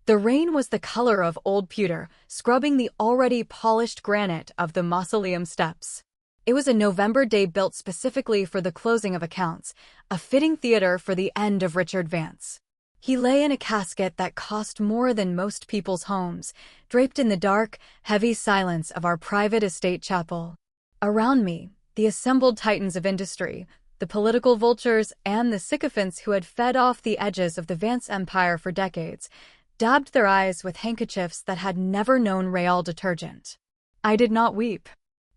The rain was the color of old pewter, scrubbing the already polished granite of the mausoleum steps. It was a November day built specifically for the closing of accounts, a fitting theater for the end of Richard Vance. He lay in a casket that cost more than most people's homes, draped in the dark, heavy silence of our private estate chapel. Around me, the assembled titans of industry, the political vultures, and the sycophants who had fed off the edges of the Vance empire for decades, dabbed their eyes with handkerchiefs that had never known Raol detergent. I did not weep.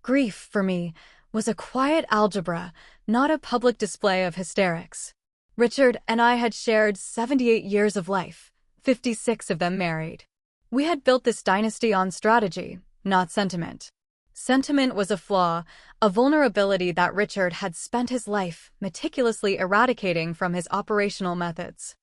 Grief, for me, was a quiet algebra, not a public display of hysterics. Richard and I had shared 78 years of life, 56 of them married. We had built this dynasty on strategy, not sentiment. Sentiment was a flaw, a vulnerability that Richard had spent his life meticulously eradicating from his operational methods.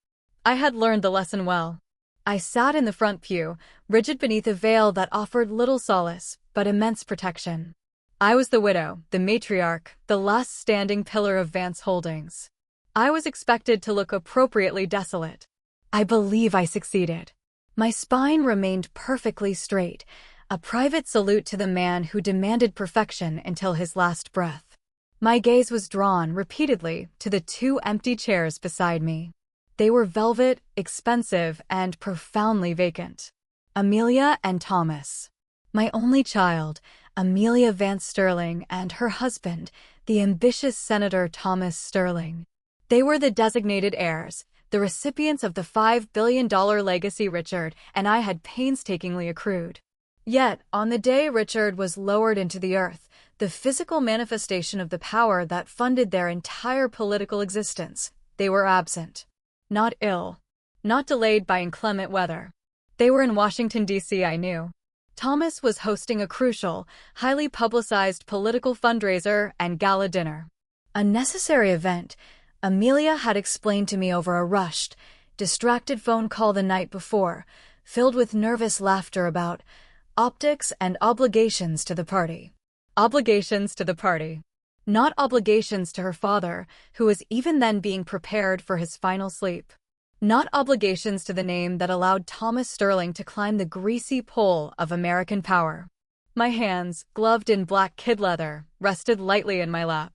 I had learned the lesson well. I sat in the front pew, rigid beneath a veil that offered little solace, but immense protection. I was the widow, the matriarch, the last standing pillar of Vance Holdings. I was expected to look appropriately desolate. I believe I succeeded. My spine remained perfectly straight, a private salute to the man who demanded perfection until his last breath. My gaze was drawn repeatedly to the two empty chairs beside me. They were velvet, expensive, and profoundly vacant. Amelia and Thomas. My only child, Amelia Vance Sterling, and her husband, the ambitious Senator Thomas Sterling. They were the designated heirs, the recipients of the $5 billion legacy Richard and I had painstakingly accrued. Yet, on the day Richard was lowered into the earth, the physical manifestation of the power that funded their entire political existence, they were absent. Not ill. Not delayed by inclement weather. They were in Washington, D.C., I knew. Thomas was hosting a crucial, highly publicized political fundraiser and gala dinner. A necessary event, Amelia had explained to me over a rushed, distracted phone call the night before, filled with nervous laughter about optics and obligations to the party. Obligations to the party. Not obligations to her father, who was even then being prepared for his final sleep. Not obligations to the name that allowed Thomas Sterling to climb the greasy pole of American power. My hands, gloved in black kid leather, rested lightly in my lap.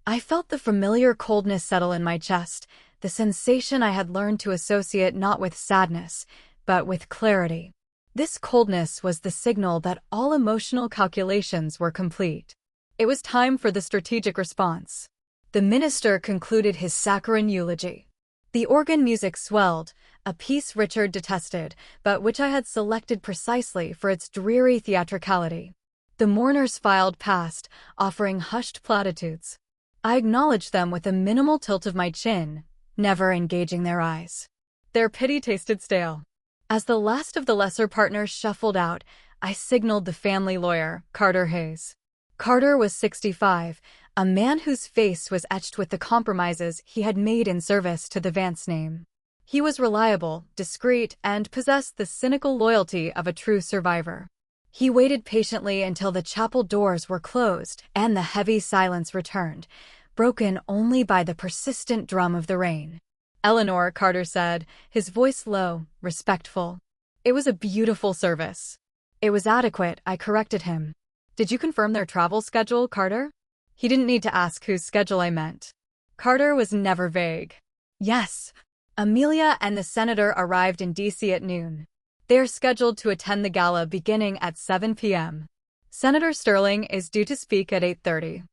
I felt the familiar coldness settle in my chest, the sensation I had learned to associate not with sadness, but with clarity. This coldness was the signal that all emotional calculations were complete. It was time for the strategic response. The minister concluded his saccharine eulogy. The organ music swelled, a piece Richard detested, but which I had selected precisely for its dreary theatricality. The mourners filed past, offering hushed platitudes. I acknowledged them with a minimal tilt of my chin, never engaging their eyes. Their pity tasted stale. As the last of the lesser partners shuffled out, I signaled the family lawyer, Carter Hayes. Carter was 65, a man whose face was etched with the compromises he had made in service to the Vance name. He was reliable, discreet, and possessed the cynical loyalty of a true survivor. He waited patiently until the chapel doors were closed and the heavy silence returned, broken only by the persistent drum of the rain. "Eleanor," Carter said, his voice low, respectful. "It was a beautiful service." "It was adequate," I corrected him. "Did you confirm their travel schedule, Carter?" He didn't need to ask whose schedule I meant. Carter was never vague. "Yes." Amelia and the senator arrived in D.C. at noon. They are scheduled to attend the gala beginning at 7 p.m. Senator Sterling is due to speak at 8:30.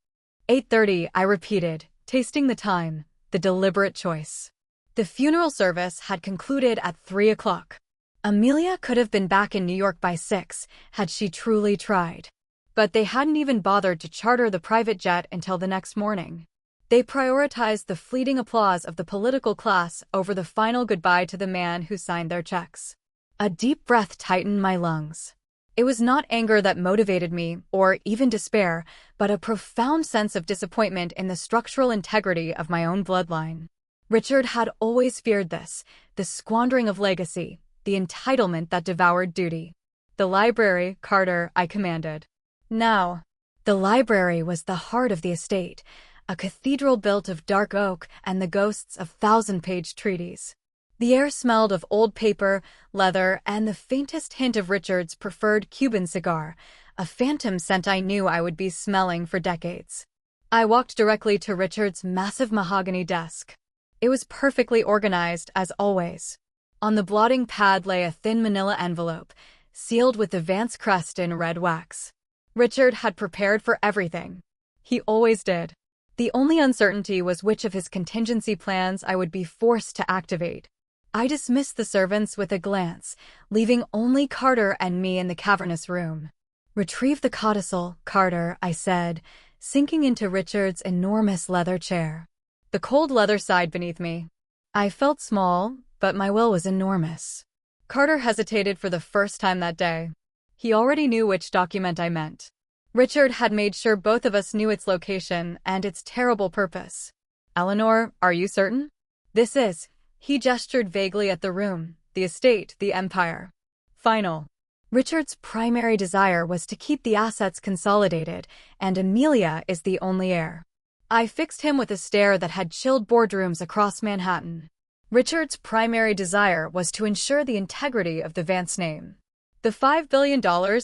8:30, I repeated, tasting the time, the deliberate choice. The funeral service had concluded at 3 o'clock. Amelia could have been back in New York by 6 had she truly tried. But they hadn't even bothered to charter the private jet until the next morning. They prioritized the fleeting applause of the political class over the final goodbye to the man who signed their checks. A deep breath tightened my lungs. It was not anger that motivated me, or even despair, but a profound sense of disappointment in the structural integrity of my own bloodline. Richard had always feared this, the squandering of legacy, the entitlement that devoured duty. "The library, Carter," I commanded. Now, the library was the heart of the estate, a cathedral built of dark oak and the ghosts of thousand-page treaties. The air smelled of old paper, leather, and the faintest hint of Richard's preferred Cuban cigar, a phantom scent I knew I would be smelling for decades. I walked directly to Richard's massive mahogany desk. It was perfectly organized, as always. On the blotting pad lay a thin manila envelope, sealed with the Vance crest in red wax. Richard had prepared for everything. He always did. The only uncertainty was which of his contingency plans I would be forced to activate. I dismissed the servants with a glance, leaving only Carter and me in the cavernous room. "Retrieve the codicil, Carter," I said, sinking into Richard's enormous leather chair. The cold leather sighed beneath me. I felt small, but my will was enormous. Carter hesitated for the first time that day. He already knew which document I meant. Richard had made sure both of us knew its location and its terrible purpose. "Eleanor, are you certain?" "This is." He gestured vaguely at the room, the estate, the empire. "Final." Richard's primary desire was to keep the assets consolidated, and Amelia is the only heir. I fixed him with a stare that had chilled boardrooms across Manhattan. Richard's primary desire was to ensure the integrity of the Vance name. The $5 billion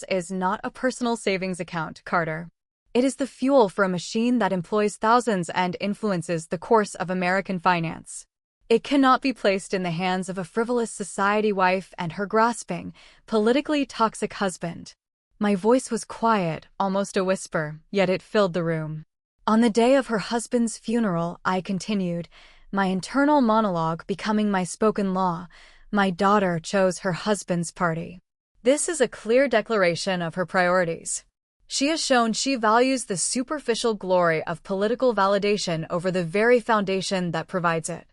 is not a personal savings account, Carter. It is the fuel for a machine that employs thousands and influences the course of American finance. It cannot be placed in the hands of a frivolous society wife and her grasping, politically toxic husband. My voice was quiet, almost a whisper, yet it filled the room. On the day of her husband's funeral, I continued, my internal monologue becoming my spoken law. My daughter chose her husband's party. This is a clear declaration of her priorities. She has shown she values the superficial glory of political validation over the very foundation that provides it.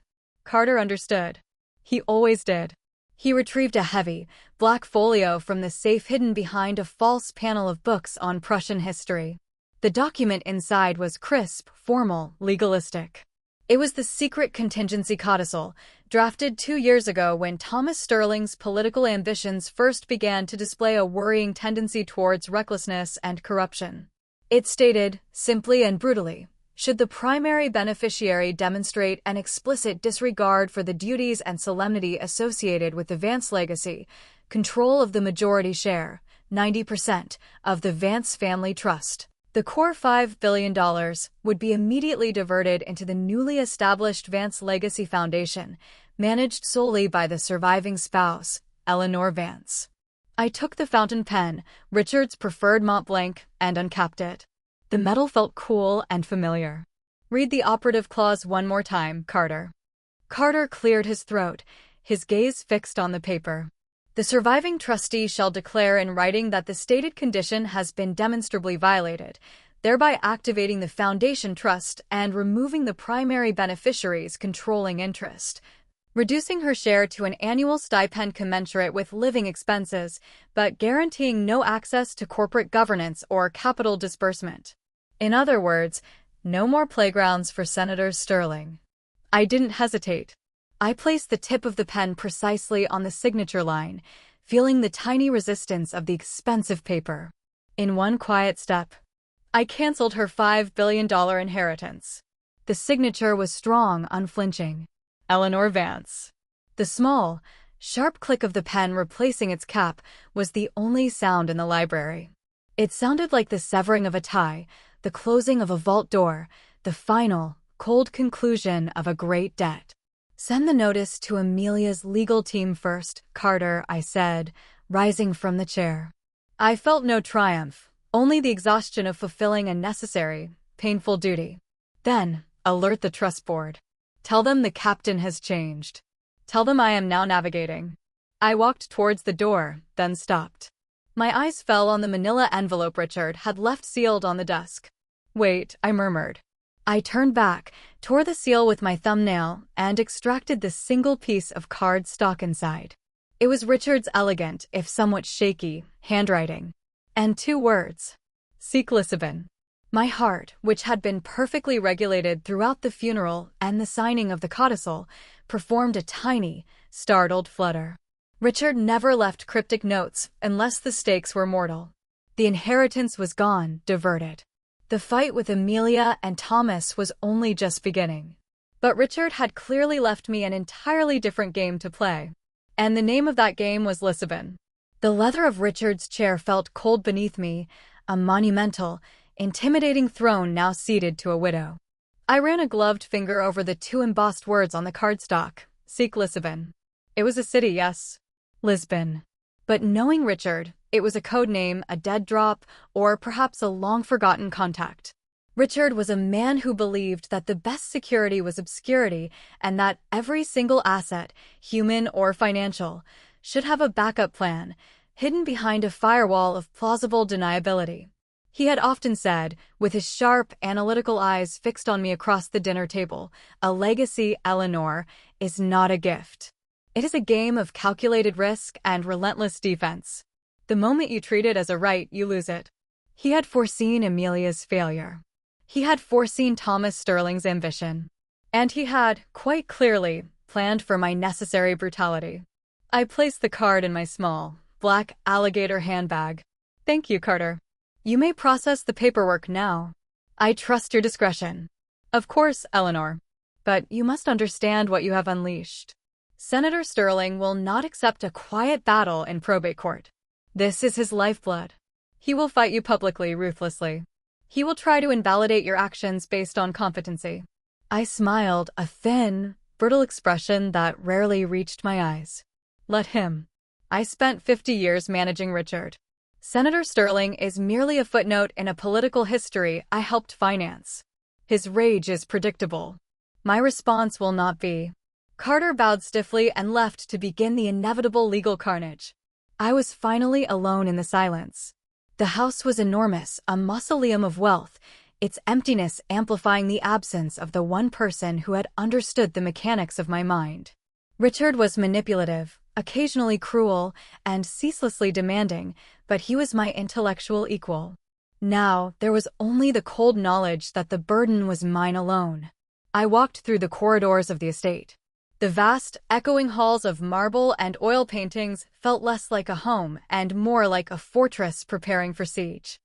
Carter understood. He always did. He retrieved a heavy, black folio from the safe hidden behind a false panel of books on Prussian history. The document inside was crisp, formal, legalistic. It was the secret contingency codicil, drafted 2 years ago when Thomas Sterling's political ambitions first began to display a worrying tendency towards recklessness and corruption. It stated, simply and brutally, should the primary beneficiary demonstrate an explicit disregard for the duties and solemnity associated with the Vance legacy, control of the majority share, 90%, of the Vance family trust, the core $5 billion would be immediately diverted into the newly established Vance Legacy Foundation, managed solely by the surviving spouse, Eleanor Vance. I took the fountain pen, Richard's preferred Mont Blanc, and uncapped it. The metal felt cool and familiar. "Read the operative clause one more time, Carter." Carter cleared his throat, his gaze fixed on the paper. "The surviving trustee shall declare in writing that the stated condition has been demonstrably violated, thereby activating the foundation trust and removing the primary beneficiary's controlling interest, reducing her share to an annual stipend commensurate with living expenses, but guaranteeing no access to corporate governance or capital disbursement. In other words, no more playgrounds for Senator Sterling." I didn't hesitate. I placed the tip of the pen precisely on the signature line, feeling the tiny resistance of the expensive paper. In one quiet step, I canceled her $5 billion inheritance. The signature was strong, unflinching. Eleanor Vance. The small, sharp click of the pen replacing its cap was the only sound in the library. It sounded like the severing of a tie, the closing of a vault door, the final, cold conclusion of a great debt. "Send the notice to Amelia's legal team first, Carter," I said, rising from the chair. I felt no triumph, only the exhaustion of fulfilling a necessary, painful duty. "Then, alert the trust board. Tell them the captain has changed. Tell them I am now navigating." I walked towards the door, then stopped. My eyes fell on the manila envelope Richard had left sealed on the desk. "Wait," I murmured. I turned back, tore the seal with my thumbnail, and extracted the single piece of card stock inside. It was Richard's elegant, if somewhat shaky, handwriting. And 2 words. "Seek Lisbon." My heart, which had been perfectly regulated throughout the funeral and the signing of the codicil, performed a tiny, startled flutter. Richard never left cryptic notes unless the stakes were mortal. The inheritance was gone, diverted. The fight with Amelia and Thomas was only just beginning. But Richard had clearly left me an entirely different game to play. And the name of that game was Lisbon. The leather of Richard's chair felt cold beneath me, a monumental, intimidating throne now ceded to a widow. I ran a gloved finger over the two embossed words on the cardstock. Seek Lisbon. It was a city, yes. Lisbon. But knowing Richard, it was a code name, a dead drop, or perhaps a long-forgotten contact. Richard was a man who believed that the best security was obscurity and that every single asset, human or financial, should have a backup plan, hidden behind a firewall of plausible deniability. He had often said, with his sharp, analytical eyes fixed on me across the dinner table, "A legacy, Eleanor, is not a gift. It is a game of calculated risk and relentless defense. The moment you treat it as a right, you lose it." He had foreseen Amelia's failure. He had foreseen Thomas Sterling's ambition. And he had, quite clearly, planned for my necessary brutality. I placed the card in my small, black alligator handbag. "Thank you, Carter. You may process the paperwork now. I trust your discretion." "Of course, Eleanor. But you must understand what you have unleashed. Senator Sterling will not accept a quiet battle in probate court. This is his lifeblood. He will fight you publicly, ruthlessly. He will try to invalidate your actions based on competency." I smiled, a thin, brittle expression that rarely reached my eyes. Let him. I spent 50 years managing Richard. Senator Sterling is merely a footnote in a political history I helped finance. His rage is predictable. My response will not be. Carter bowed stiffly and left to begin the inevitable legal carnage. I was finally alone in the silence. The house was enormous, a mausoleum of wealth, its emptiness amplifying the absence of the one person who had understood the mechanics of my mind. Richard was manipulative, occasionally cruel, and ceaselessly demanding, but he was my intellectual equal. Now, there was only the cold knowledge that the burden was mine alone. I walked through the corridors of the estate. The vast, echoing halls of marble and oil paintings felt less like a home and more like a fortress preparing for siege.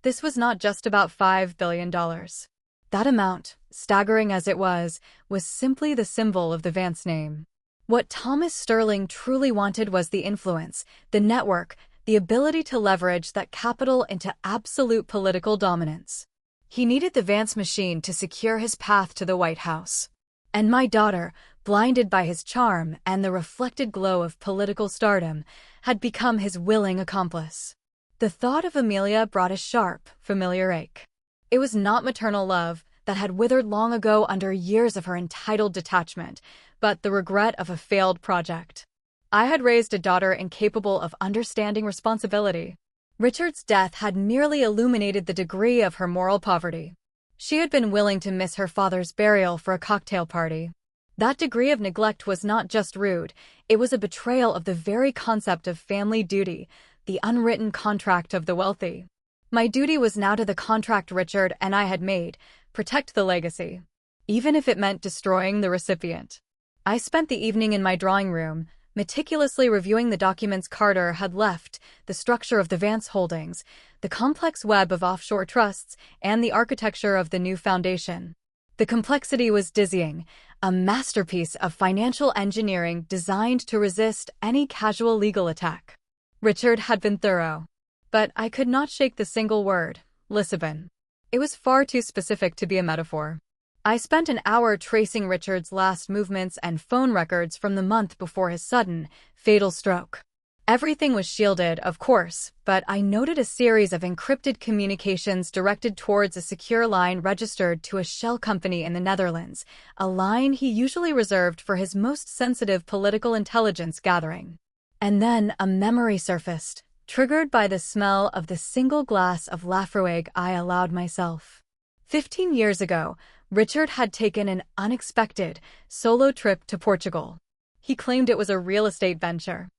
This was not just about $5 billion. That amount, staggering as it was simply the symbol of the Vance name. What Thomas Sterling truly wanted was the influence, the network, the ability to leverage that capital into absolute political dominance. He needed the Vance machine to secure his path to the White House. And my daughter, blinded by his charm and the reflected glow of political stardom, had become his willing accomplice. The thought of Amelia brought a sharp, familiar ache. It was not maternal love that had withered long ago under years of her entitled detachment, but the regret of a failed project. I had raised a daughter incapable of understanding responsibility. Richard's death had merely illuminated the degree of her moral poverty. She had been willing to miss her father's burial for a cocktail party. That degree of neglect was not just rude, it was a betrayal of the very concept of family duty, the unwritten contract of the wealthy. My duty was now to the contract Richard and I had made, protect the legacy, even if it meant destroying the recipient. I spent the evening in my drawing room, meticulously reviewing the documents Carter had left, the structure of the Vance holdings, the complex web of offshore trusts, and the architecture of the new foundation. The complexity was dizzying, a masterpiece of financial engineering designed to resist any casual legal attack. Richard had been thorough. But I could not shake the single word, Lisbon. It was far too specific to be a metaphor. I spent an hour tracing Richard's last movements and phone records from the month before his sudden, fatal stroke. Everything was shielded, of course, but I noted a series of encrypted communications directed towards a secure line registered to a shell company in the Netherlands, a line he usually reserved for his most sensitive political intelligence gathering. And then a memory surfaced, triggered by the smell of the single glass of Lafroig I allowed myself. 15 years ago, Richard had taken an unexpected, solo trip to Portugal. He claimed it was a real estate venture.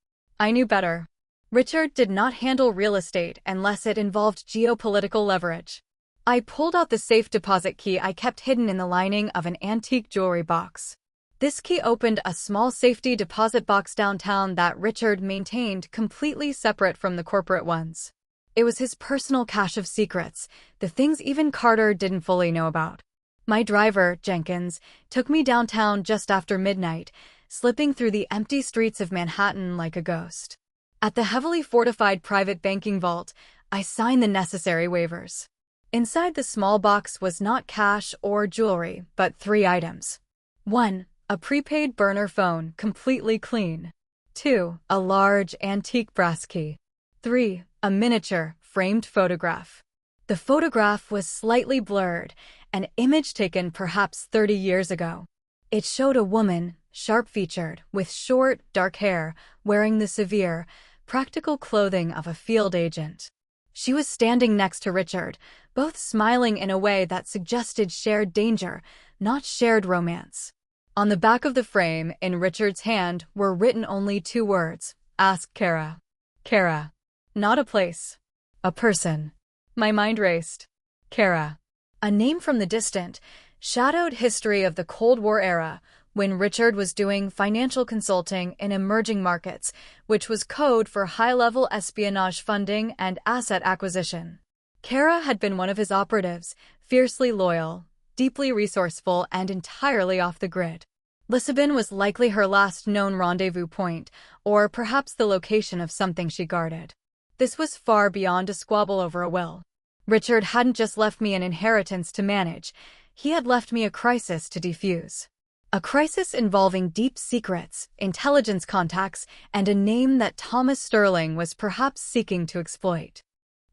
I knew better. Richard did not handle real estate unless it involved geopolitical leverage. I pulled out the safe deposit key I kept hidden in the lining of an antique jewelry box. This key opened a small safety deposit box downtown that Richard maintained completely separate from the corporate ones. It was his personal cache of secrets, the things even Carter didn't fully know about. My driver, Jenkins, took me downtown just after midnight, slipping through the empty streets of Manhattan like a ghost. At the heavily fortified private banking vault, I signed the necessary waivers. Inside the small box was not cash or jewelry, but 3 items. 1. A prepaid burner phone, completely clean. 2. A large, antique brass key. 3. A miniature, framed photograph. The photograph was slightly blurred, an image taken perhaps 30 years ago. It showed a woman, sharp-featured, with short, dark hair, wearing the severe, practical clothing of a field agent. She was standing next to Richard, both smiling in a way that suggested shared danger, not shared romance. On the back of the frame, in Richard's hand, were written only 2 words: "Ask Kara." Kara. Not a place. A person. My mind raced. Kara. A name from the distant, shadowed history of the Cold War era, when Richard was doing financial consulting in emerging markets, which was code for high-level espionage funding and asset acquisition. Kara had been one of his operatives, fiercely loyal, deeply resourceful, and entirely off the grid. Lisbon was likely her last known rendezvous point, or perhaps the location of something she guarded. This was far beyond a squabble over a will. Richard hadn't just left me an inheritance to manage, he had left me a crisis to defuse. A crisis involving deep secrets, intelligence contacts, and a name that Thomas Sterling was perhaps seeking to exploit.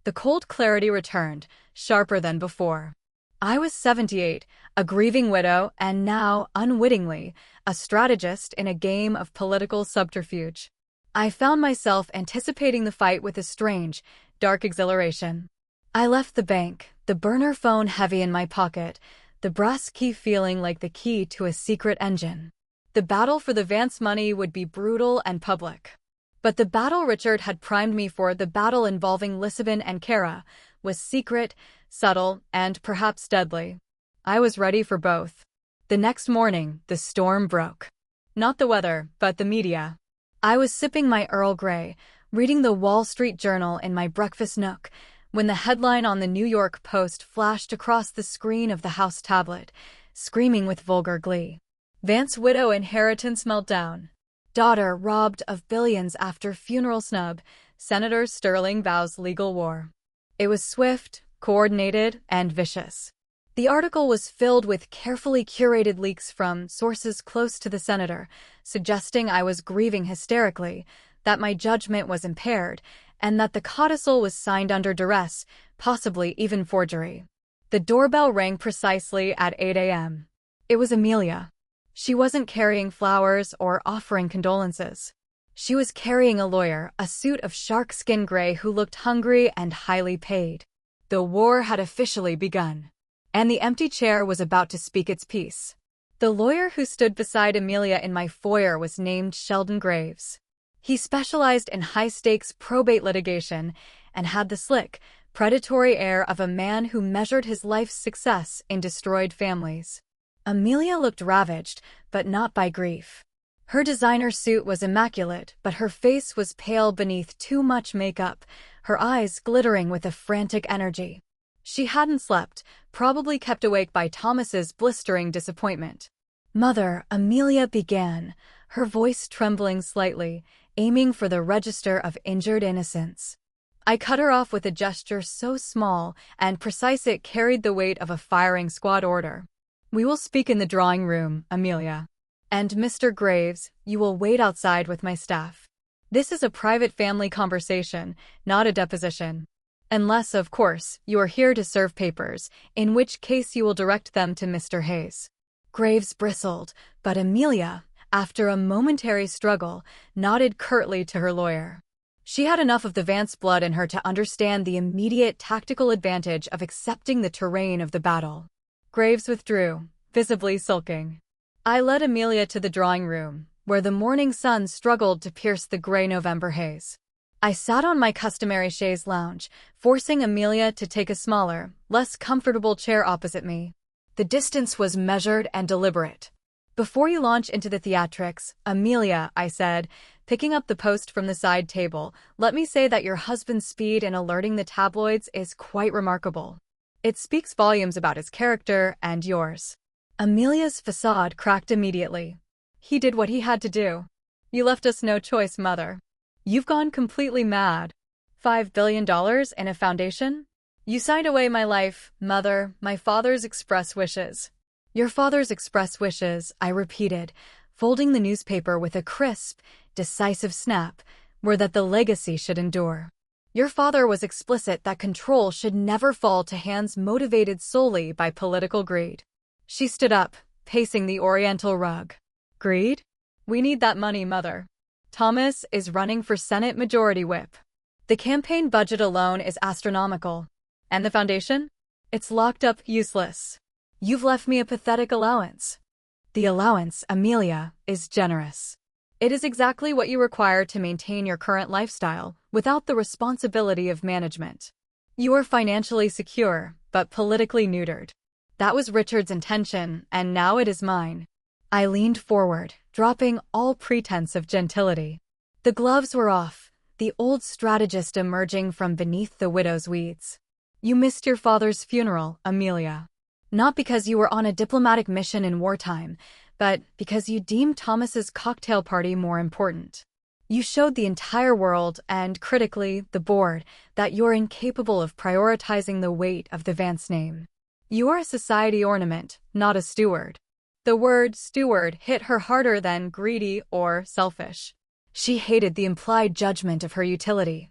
The cold clarity returned, sharper than before. I was 78, a grieving widow, and now, unwittingly, a strategist in a game of political subterfuge. I found myself anticipating the fight with a strange, dark exhilaration. I left the bank, the burner phone heavy in my pocket, the brass key feeling like the key to a secret engine. The battle for the Vance money would be brutal and public. But the battle Richard had primed me for, the battle involving Lisbon and Kara, was secret, subtle, and perhaps deadly. I was ready for both. The next morning, the storm broke. Not the weather, but the media. I was sipping my Earl Grey, reading the Wall Street Journal in my breakfast nook, when the headline on the New York Post flashed across the screen of the House tablet, screaming with vulgar glee. Vance widow inheritance meltdown. Daughter robbed of billions after funeral snub. Senator Sterling vows legal war. It was swift, coordinated, and vicious. The article was filled with carefully curated leaks from sources close to the senator, suggesting I was grieving hysterically, that my judgment was impaired, and that the codicil was signed under duress, possibly even forgery. The doorbell rang precisely at 8 a.m. It was Amelia. She wasn't carrying flowers or offering condolences. She was carrying a lawyer, a suit of shark-skin gray, who looked hungry and highly paid. The war had officially begun, and the empty chair was about to speak its piece. The lawyer who stood beside Amelia in my foyer was named Sheldon Graves. He specialized in high-stakes probate litigation and had the slick, predatory air of a man who measured his life's success in destroyed families. Amelia looked ravaged, but not by grief. Her designer suit was immaculate, but her face was pale beneath too much makeup, her eyes glittering with a frantic energy. She hadn't slept, probably kept awake by Thomas's blistering disappointment. "Mother," Amelia began, her voice trembling slightly, aiming for the register of injured innocence. I cut her off with a gesture so small and precise it carried the weight of a firing squad order. "We will speak in the drawing room, Amelia. And Mr. Graves, you will wait outside with my staff. This is a private family conversation, not a deposition. Unless, of course, you are here to serve papers, in which case you will direct them to Mr. Hayes." Graves bristled, but Amelia, after a momentary struggle, nodded curtly to her lawyer. She had enough of the Vance blood in her to understand the immediate tactical advantage of accepting the terrain of the battle. Graves withdrew, visibly sulking. I led Amelia to the drawing room, where the morning sun struggled to pierce the gray November haze. I sat on my customary chaise lounge, forcing Amelia to take a smaller, less comfortable chair opposite me. The distance was measured and deliberate. "Before you launch into the theatrics, Amelia," I said, picking up the Post from the side table, "let me say that your husband's speed in alerting the tabloids is quite remarkable. It speaks volumes about his character and yours. Amelia's facade cracked immediately. He did what he had to do. You left us no choice, Mother. You've gone completely mad. $5 billion in a foundation? You signed away my life, Mother, my father's express wishes. Your father's express wishes, I repeated, folding the newspaper with a crisp, decisive snap, were that the legacy should endure. Your father was explicit that control should never fall to hands motivated solely by political greed. She stood up, pacing the oriental rug. Greed? We need that money, Mother. Thomas is running for Senate Majority Whip. The campaign budget alone is astronomical. And the foundation? It's locked up, useless. You've left me a pathetic allowance. The allowance, Amelia, is generous. It is exactly what you require to maintain your current lifestyle, without the responsibility of management. You are financially secure, but politically neutered. That was Richard's intention, and now it is mine. I leaned forward, dropping all pretense of gentility. The gloves were off, the old strategist emerging from beneath the widow's weeds. You missed your father's funeral, Amelia. Not because you were on a diplomatic mission in wartime, but because you deemed Thomas's cocktail party more important. You showed the entire world, and critically, the board, that you're incapable of prioritizing the weight of the Vance name. You are a society ornament, not a steward. The word steward hit her harder than greedy or selfish. She hated the implied judgment of her utility.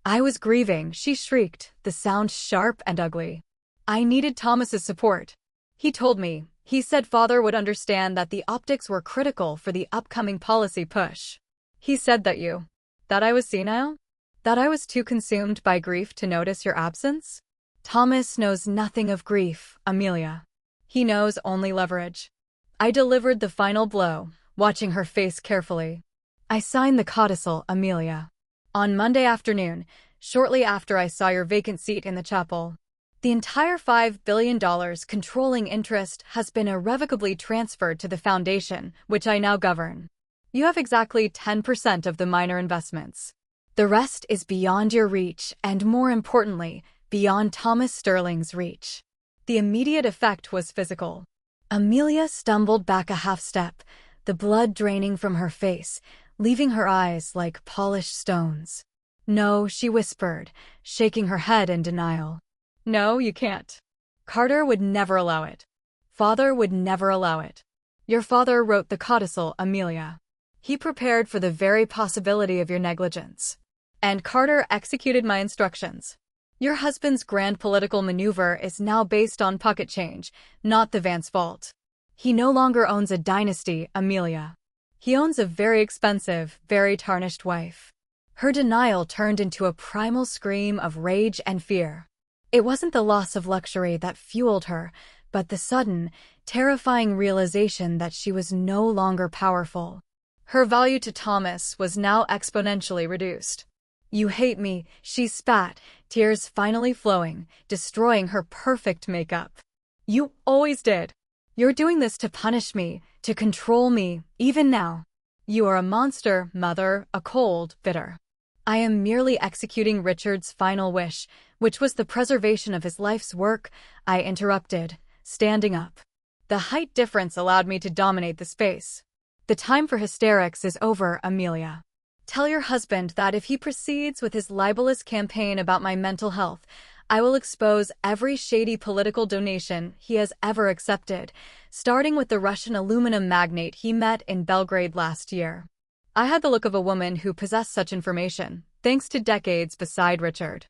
I was grieving, she shrieked, the sound sharp and ugly. I needed Thomas's support. He told me, he said father would understand that the optics were critical for the upcoming policy push. He said that I was senile? That I was too consumed by grief to notice your absence? Thomas knows nothing of grief, Amelia. He knows only leverage. I delivered the final blow, watching her face carefully. I signed the codicil, Amelia. On Monday afternoon, shortly after I saw your vacant seat in the chapel. The entire $5 billion controlling interest has been irrevocably transferred to the foundation, which I now govern. You have exactly 10% of the minor investments. The rest is beyond your reach and, more importantly, beyond Thomas Sterling's reach. The immediate effect was physical. Amelia stumbled back a half step, the blood draining from her face, leaving her eyes like polished stones. No, she whispered, shaking her head in denial. No, you can't. Carter would never allow it. Father would never allow it. Your father wrote the codicil, Amelia. He prepared for the very possibility of your negligence. And Carter executed my instructions. Your husband's grand political maneuver is now based on pocket change, not the Vance vault. He no longer owns a dynasty, Amelia. He owns a very expensive, very tarnished wife. Her denial turned into a primal scream of rage and fear. It wasn't the loss of luxury that fueled her, but the sudden, terrifying realization that she was no longer powerful. Her value to Thomas was now exponentially reduced. You hate me, she spat, tears finally flowing, destroying her perfect makeup. You always did. You're doing this to punish me, to control me, even now. You are a monster, Mother, a cold, bitter. I am merely executing Richard's final wish, which was the preservation of his life's work, I interrupted, standing up. The height difference allowed me to dominate the space. The time for hysterics is over, Amelia. Tell your husband that if he proceeds with his libelous campaign about my mental health, I will expose every shady political donation he has ever accepted, starting with the Russian aluminum magnate he met in Belgrade last year. I had the look of a woman who possessed such information, thanks to decades beside Richard.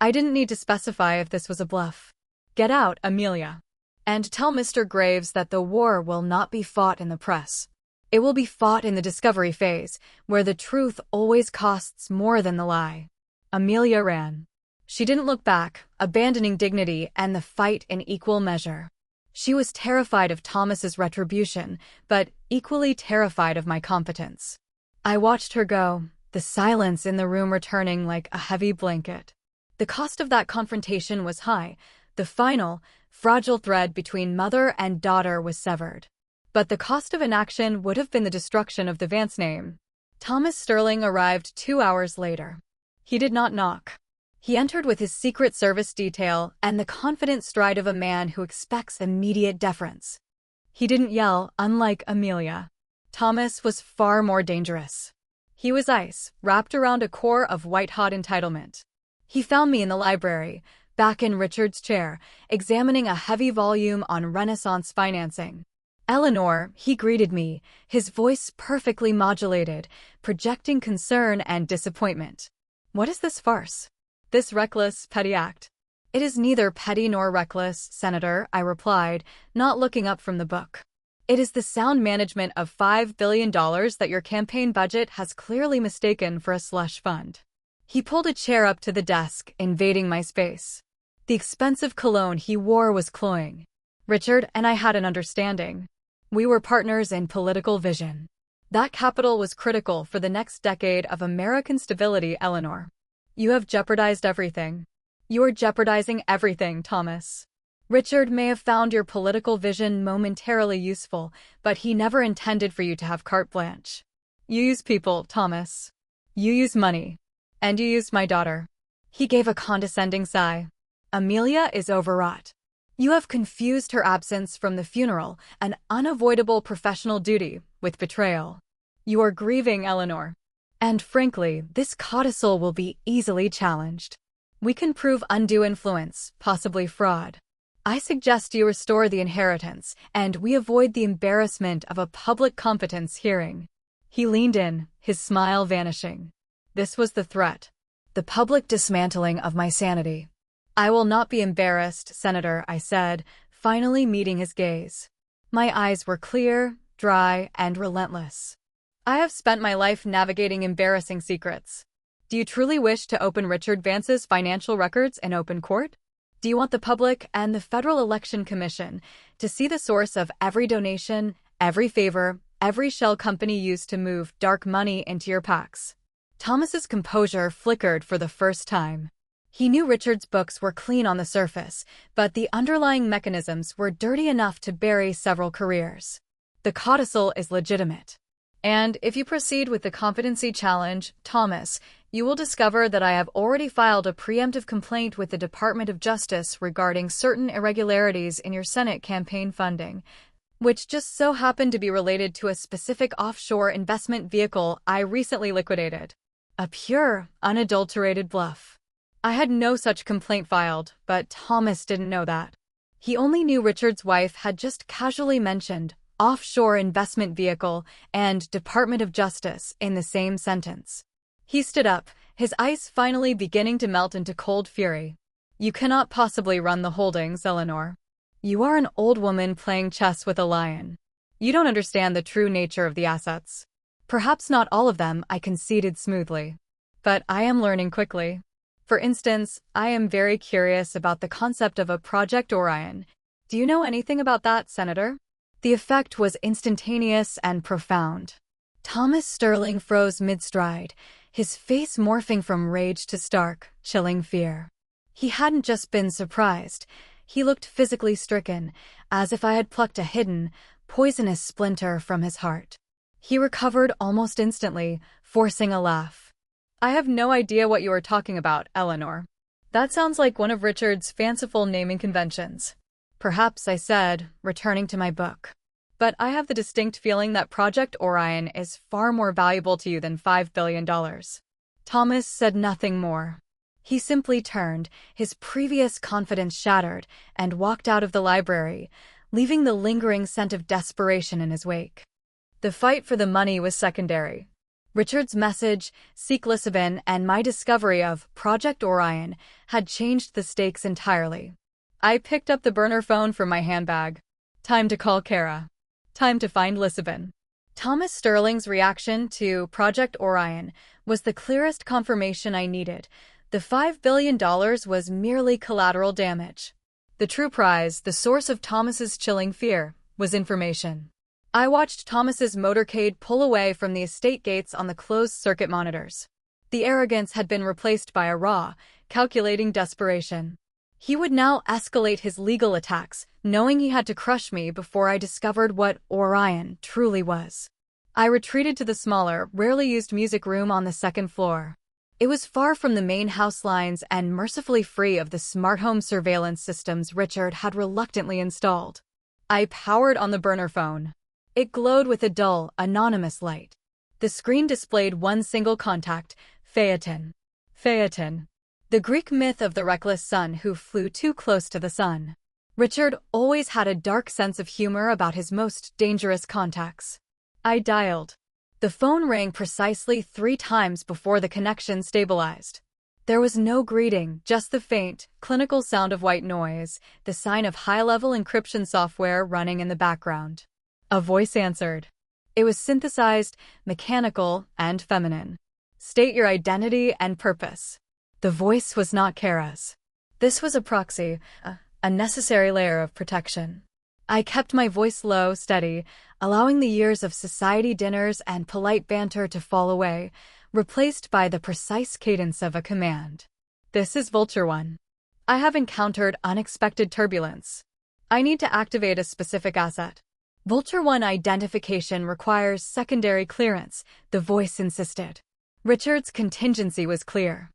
I didn't need to specify if this was a bluff. Get out, Amelia. And tell Mr. Graves that the war will not be fought in the press. It will be fought in the discovery phase, where the truth always costs more than the lie. Amelia ran. She didn't look back, abandoning dignity and the fight in equal measure. She was terrified of Thomas's retribution, but equally terrified of my competence. I watched her go, the silence in the room returning like a heavy blanket. The cost of that confrontation was high. The final, fragile thread between mother and daughter was severed. But the cost of inaction would have been the destruction of the Vance name. Thomas Sterling arrived 2 hours later. He did not knock. He entered with his Secret Service detail and the confident stride of a man who expects immediate deference. He didn't yell, unlike Amelia. Thomas was far more dangerous. He was ice, wrapped around a core of white-hot entitlement. He found me in the library, back in Richard's chair, examining a heavy volume on Renaissance financing. "Eleanor," he greeted me, his voice perfectly modulated, projecting concern and disappointment. "What is this farce? This reckless, petty act?" "It is neither petty nor reckless, Senator," I replied, not looking up from the book. "It is the sound management of $5 billion that your campaign budget has clearly mistaken for a slush fund." He pulled a chair up to the desk, invading my space. The expensive cologne he wore was cloying. "Richard and I had an understanding. We were partners in political vision. That capital was critical for the next decade of American stability, Eleanor. You have jeopardized everything. You are jeopardizing everything, Thomas. Richard may have found your political vision momentarily useful, but he never intended for you to have carte blanche. You use people, Thomas. You use money. And you used my daughter." He gave a condescending sigh. "Amelia is overwrought. You have confused her absence from the funeral, an unavoidable professional duty, with betrayal. You are grieving, Eleanor. And frankly, this codicil will be easily challenged. We can prove undue influence, possibly fraud. I suggest you restore the inheritance, and we avoid the embarrassment of a public competence hearing." He leaned in, his smile vanishing. This was the threat. The public dismantling of my sanity. "I will not be embarrassed, Senator," I said, finally meeting his gaze. My eyes were clear, dry, and relentless. "I have spent my life navigating embarrassing secrets. Do you truly wish to open Richard Vance's financial records in open court? Do you want the public and the Federal Election Commission to see the source of every donation, every favor, every shell company used to move dark money into your PACs?" Thomas's composure flickered for the first time. He knew Richard's books were clean on the surface, but the underlying mechanisms were dirty enough to bury several careers. "The codicil is legitimate. And if you proceed with the competency challenge, Thomas, you will discover that I have already filed a preemptive complaint with the Department of Justice regarding certain irregularities in your Senate campaign funding, which just so happened to be related to a specific offshore investment vehicle I recently liquidated." A pure, unadulterated bluff. I had no such complaint filed, but Thomas didn't know that. He only knew Richard's wife had just casually mentioned offshore investment vehicle and Department of Justice in the same sentence. He stood up, his ice finally beginning to melt into cold fury. "You cannot possibly run the holdings, Eleanor. You are an old woman playing chess with a lion. You don't understand the true nature of the assets." "Perhaps not all of them," I conceded smoothly. "But I am learning quickly. For instance, I am very curious about the concept of a Project Orion. Do you know anything about that, Senator?" The effect was instantaneous and profound. Thomas Sterling froze mid-stride, his face morphing from rage to stark, chilling fear. He hadn't just been surprised. He looked physically stricken, as if I had plucked a hidden, poisonous splinter from his heart. He recovered almost instantly, forcing a laugh. "I have no idea what you are talking about, Eleanor. That sounds like one of Richard's fanciful naming conventions." "Perhaps," I said, returning to my book. "But I have the distinct feeling that Project Orion is far more valuable to you than $5 billion. Thomas said nothing more. He simply turned, his previous confidence shattered, and walked out of the library, leaving the lingering scent of desperation in his wake. The fight for the money was secondary. Richard's message, Seek Lisbon, and my discovery of Project Orion had changed the stakes entirely. I picked up the burner phone from my handbag. Time to call Kara. Time to find Lisbon. Thomas Sterling's reaction to Project Orion was the clearest confirmation I needed. The $5 billion was merely collateral damage. The true prize, the source of Thomas's chilling fear, was information. I watched Thomas's motorcade pull away from the estate gates on the closed-circuit monitors. The arrogance had been replaced by a raw, calculating desperation. He would now escalate his legal attacks, knowing he had to crush me before I discovered what Orion truly was. I retreated to the smaller, rarely used music room on the second floor. It was far from the main house lines and mercifully free of the smart home surveillance systems Richard had reluctantly installed. I powered on the burner phone. It glowed with a dull, anonymous light. The screen displayed one single contact, Phaeton. Phaeton. The Greek myth of the reckless son who flew too close to the sun. Richard always had a dark sense of humor about his most dangerous contacts. I dialed. The phone rang precisely 3 times before the connection stabilized. There was no greeting, just the faint, clinical sound of white noise, the sign of high-level encryption software running in the background. A voice answered. It was synthesized, mechanical, and feminine. State your identity and purpose. The voice was not Kara's. This was a proxy, a necessary layer of protection. I kept my voice low, steady, allowing the years of society dinners and polite banter to fall away, replaced by the precise cadence of a command. This is Vulture 1. I have encountered unexpected turbulence. I need to activate a specific asset. Vulture 1 identification requires secondary clearance, the voice insisted. Richard's contingency was clear.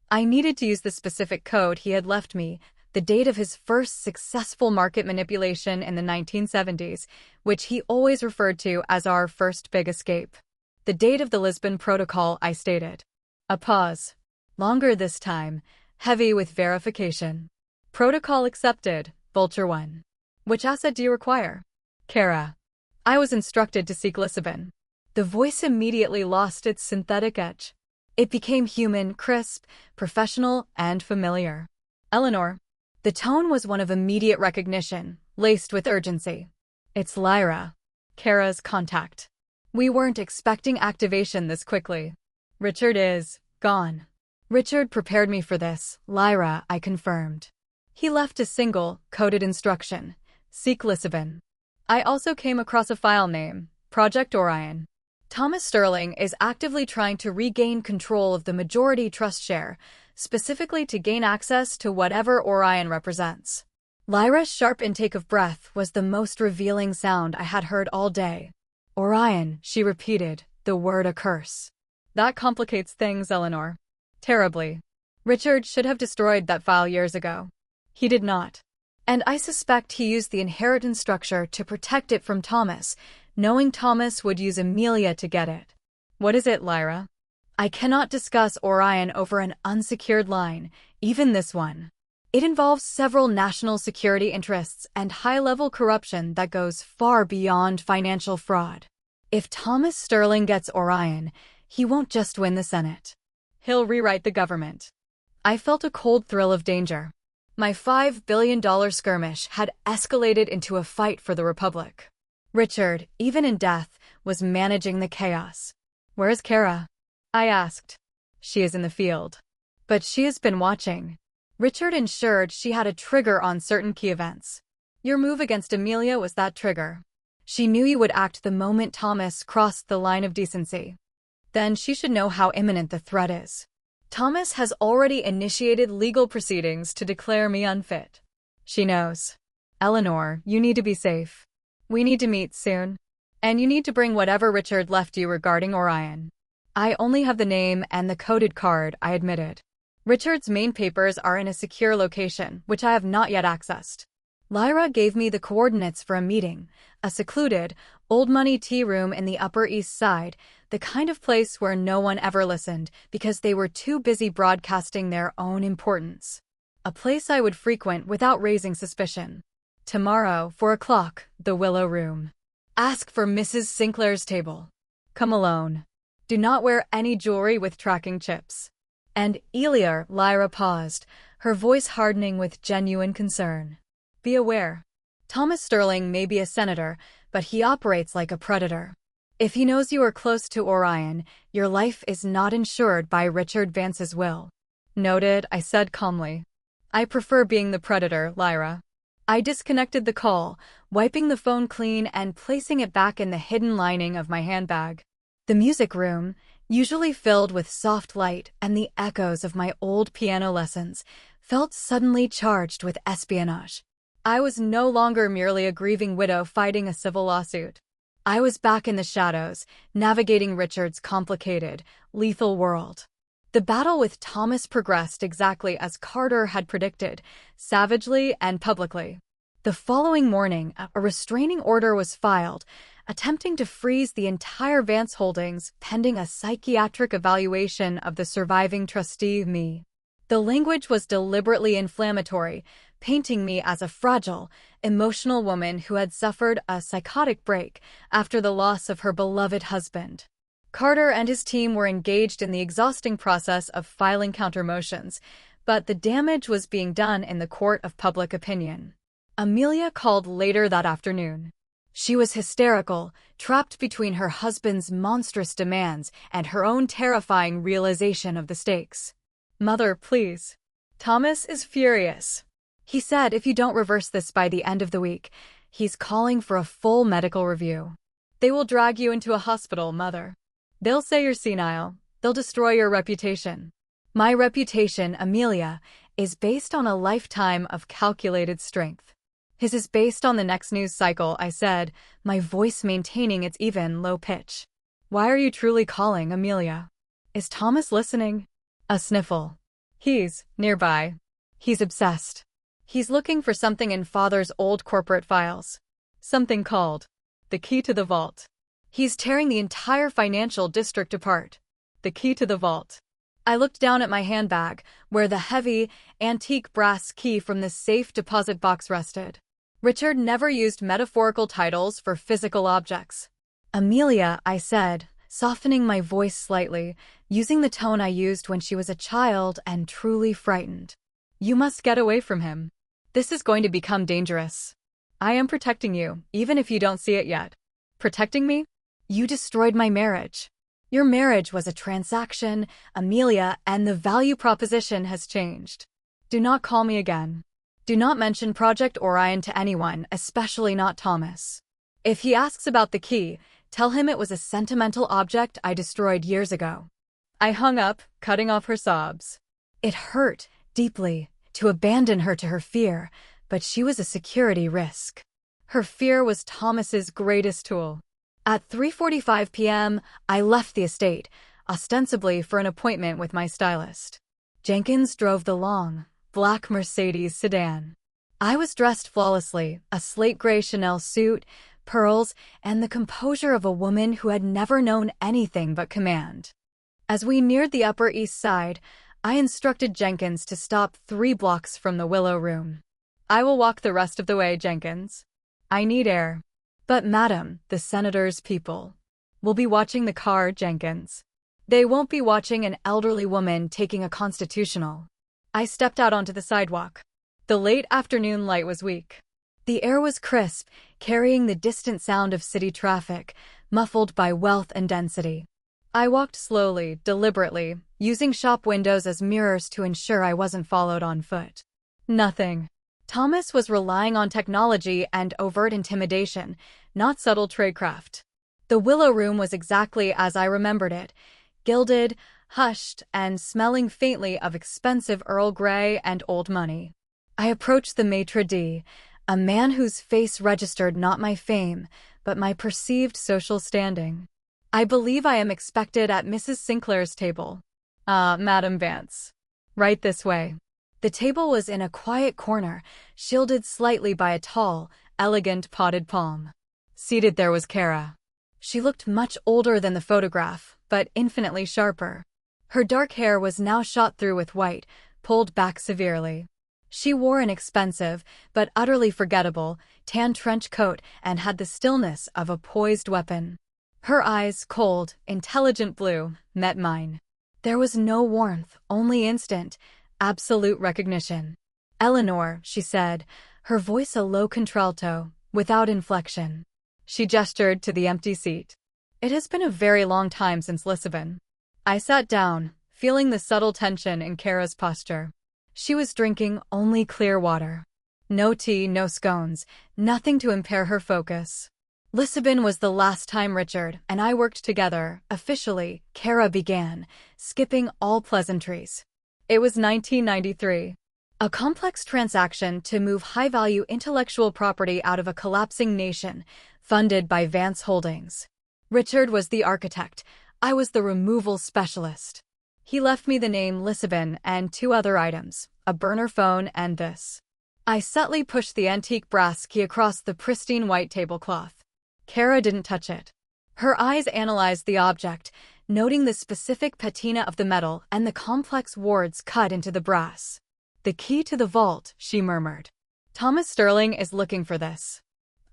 I needed to use the specific code he had left me, the date of his first successful market manipulation in the 1970s, which he always referred to as our first big escape. The date of the Lisbon Protocol, I stated. A pause. Longer this time, heavy with verification. Protocol accepted, Vulture 1. Which asset do you require? Kara. I was instructed to seek Lisbon. The voice immediately lost its synthetic edge. It became human, crisp, professional, and familiar. Eleanor. The tone was one of immediate recognition, laced with urgency. It's Lyra. Kara's contact. We weren't expecting activation this quickly. Richard is gone. Richard prepared me for this, Lyra, I confirmed. He left a single, coded instruction. Seek Lisbon. I also came across a file name, Project Orion. Thomas Sterling is actively trying to regain control of the majority trust share, specifically to gain access to whatever Orion represents. Lyra's sharp intake of breath was the most revealing sound I had heard all day. Orion, she repeated, the word a curse. That complicates things, Eleanor. Terribly. Richard should have destroyed that file years ago. He did not. And I suspect he used the inheritance structure to protect it from Thomas, knowing Thomas would use Amelia to get it. What is it, Lyra? I cannot discuss Orion over an unsecured line, even this one. It involves several national security interests and high-level corruption that goes far beyond financial fraud. If Thomas Sterling gets Orion, he won't just win the Senate. He'll rewrite the government. I felt a cold thrill of danger. My $5 billion skirmish had escalated into a fight for the Republic. Richard, even in death, was managing the chaos. Where is Kara? I asked. She is in the field. But she has been watching. Richard ensured she had a trigger on certain key events. Your move against Amelia was that trigger. She knew you would act the moment Thomas crossed the line of decency. Then she should know how imminent the threat is. Thomas has already initiated legal proceedings to declare me unfit. She knows. Eleanor, you need to be safe. We need to meet soon. And you need to bring whatever Richard left you regarding Orion. I only have the name and the coded card, I admitted. Richard's main papers are in a secure location, which I have not yet accessed. Lyra gave me the coordinates for a meeting, a secluded, old-money tea room in the Upper East Side, the kind of place where no one ever listened because they were too busy broadcasting their own importance. A place I would frequent without raising suspicion. Tomorrow, 4 o'clock, the Willow Room. Ask for Mrs. Sinclair's table. Come alone. Do not wear any jewelry with tracking chips. And Elia, Lyra paused, her voice hardening with genuine concern. Be aware. Thomas Sterling may be a senator, but he operates like a predator. If he knows you are close to Orion, your life is not insured by Richard Vance's will. Noted, I said calmly. I prefer being the predator, Lyra. I disconnected the call, wiping the phone clean and placing it back in the hidden lining of my handbag. The music room, usually filled with soft light and the echoes of my old piano lessons, felt suddenly charged with espionage. I was no longer merely a grieving widow fighting a civil lawsuit. I was back in the shadows, navigating Richard's complicated, lethal world. The battle with Thomas progressed exactly as Carter had predicted, savagely and publicly. The following morning, a restraining order was filed, attempting to freeze the entire Vance holdings pending a psychiatric evaluation of the surviving trustee, me. The language was deliberately inflammatory, painting me as a fragile, emotional woman who had suffered a psychotic break after the loss of her beloved husband. Carter and his team were engaged in the exhausting process of filing countermotions, but the damage was being done in the court of public opinion. Amelia called later that afternoon. She was hysterical, trapped between her husband's monstrous demands and her own terrifying realization of the stakes. "Mother, please. Thomas is furious. He said if you don't reverse this by the end of the week, he's calling for a full medical review. They will drag you into a hospital, Mother. They'll say you're senile. They'll destroy your reputation." "My reputation, Amelia, is based on a lifetime of calculated strength. His is based on the next news cycle," I said, my voice maintaining its even, low pitch. "Why are you truly calling, Amelia? Is Thomas listening?" A sniffle. "He's nearby. He's obsessed. He's looking for something in Father's old corporate files. Something called the key to the vault. He's tearing the entire financial district apart. The key to the vault." I looked down at my handbag, where the heavy, antique brass key from the safe deposit box rested. Richard never used metaphorical titles for physical objects. "Amelia," I said, softening my voice slightly, using the tone I used when she was a child and truly frightened. "You must get away from him. This is going to become dangerous. I am protecting you, even if you don't see it yet." "Protecting me? You destroyed my marriage. Your marriage was a transaction, Amelia, and the value proposition has changed. Do not call me again. Do not mention Project Orion to anyone, especially not Thomas. If he asks about the key, tell him it was a sentimental object I destroyed years ago." I hung up, cutting off her sobs. It hurt, deeply, to abandon her to her fear, but she was a security risk. Her fear was Thomas's greatest tool. At 3:45 p.m., I left the estate, ostensibly for an appointment with my stylist. Jenkins drove the long, black Mercedes sedan. I was dressed flawlessly, a slate gray Chanel suit, pearls, and the composure of a woman who had never known anything but command. As we neared the Upper East Side, I instructed Jenkins to stop 3 blocks from the Willow Room. "I will walk the rest of the way, Jenkins. I need air." "But madam, the senator's people will be watching the car, Jenkins. They won't be watching an elderly woman taking a constitutional." I stepped out onto the sidewalk. The late afternoon light was weak. The air was crisp, carrying the distant sound of city traffic, muffled by wealth and density. I walked slowly, deliberately, using shop windows as mirrors to ensure I wasn't followed on foot. Nothing. Thomas was relying on technology and overt intimidation, not subtle tradecraft. The Willow Room was exactly as I remembered it, gilded, hushed, and smelling faintly of expensive Earl Grey and old money. I approached the maitre d', a man whose face registered not my fame, but my perceived social standing. "I believe I am expected at Mrs. Sinclair's table." Madam Vance. "Right this way." The table was in a quiet corner, shielded slightly by a tall, elegant potted palm. Seated there was Kara. She looked much older than the photograph, but infinitely sharper. Her dark hair was now shot through with white, pulled back severely. She wore an expensive, but utterly forgettable, tan trench coat and had the stillness of a poised weapon. Her eyes, cold, intelligent blue, met mine. There was no warmth, only instant, absolute recognition. "Eleanor," she said, her voice a low contralto, without inflection. She gestured to the empty seat. "It has been a very long time since Lisbon." I sat down, feeling the subtle tension in Kara's posture. She was drinking only clear water. No tea, no scones, nothing to impair her focus. "Lisbon was the last time Richard and I worked together, officially," Kara began, skipping all pleasantries. "It was 1993. A complex transaction to move high-value intellectual property out of a collapsing nation, funded by Vance Holdings. Richard was the architect. I was the removal specialist. He left me the name Lisabon and 2 other items, a burner phone and this. I subtly pushed the antique brass key across the pristine white tablecloth. Kara didn't touch it. Her eyes analyzed the object, noting the specific patina of the metal and the complex wards cut into the brass. "The key to the vault," she murmured. "Thomas Sterling is looking for this."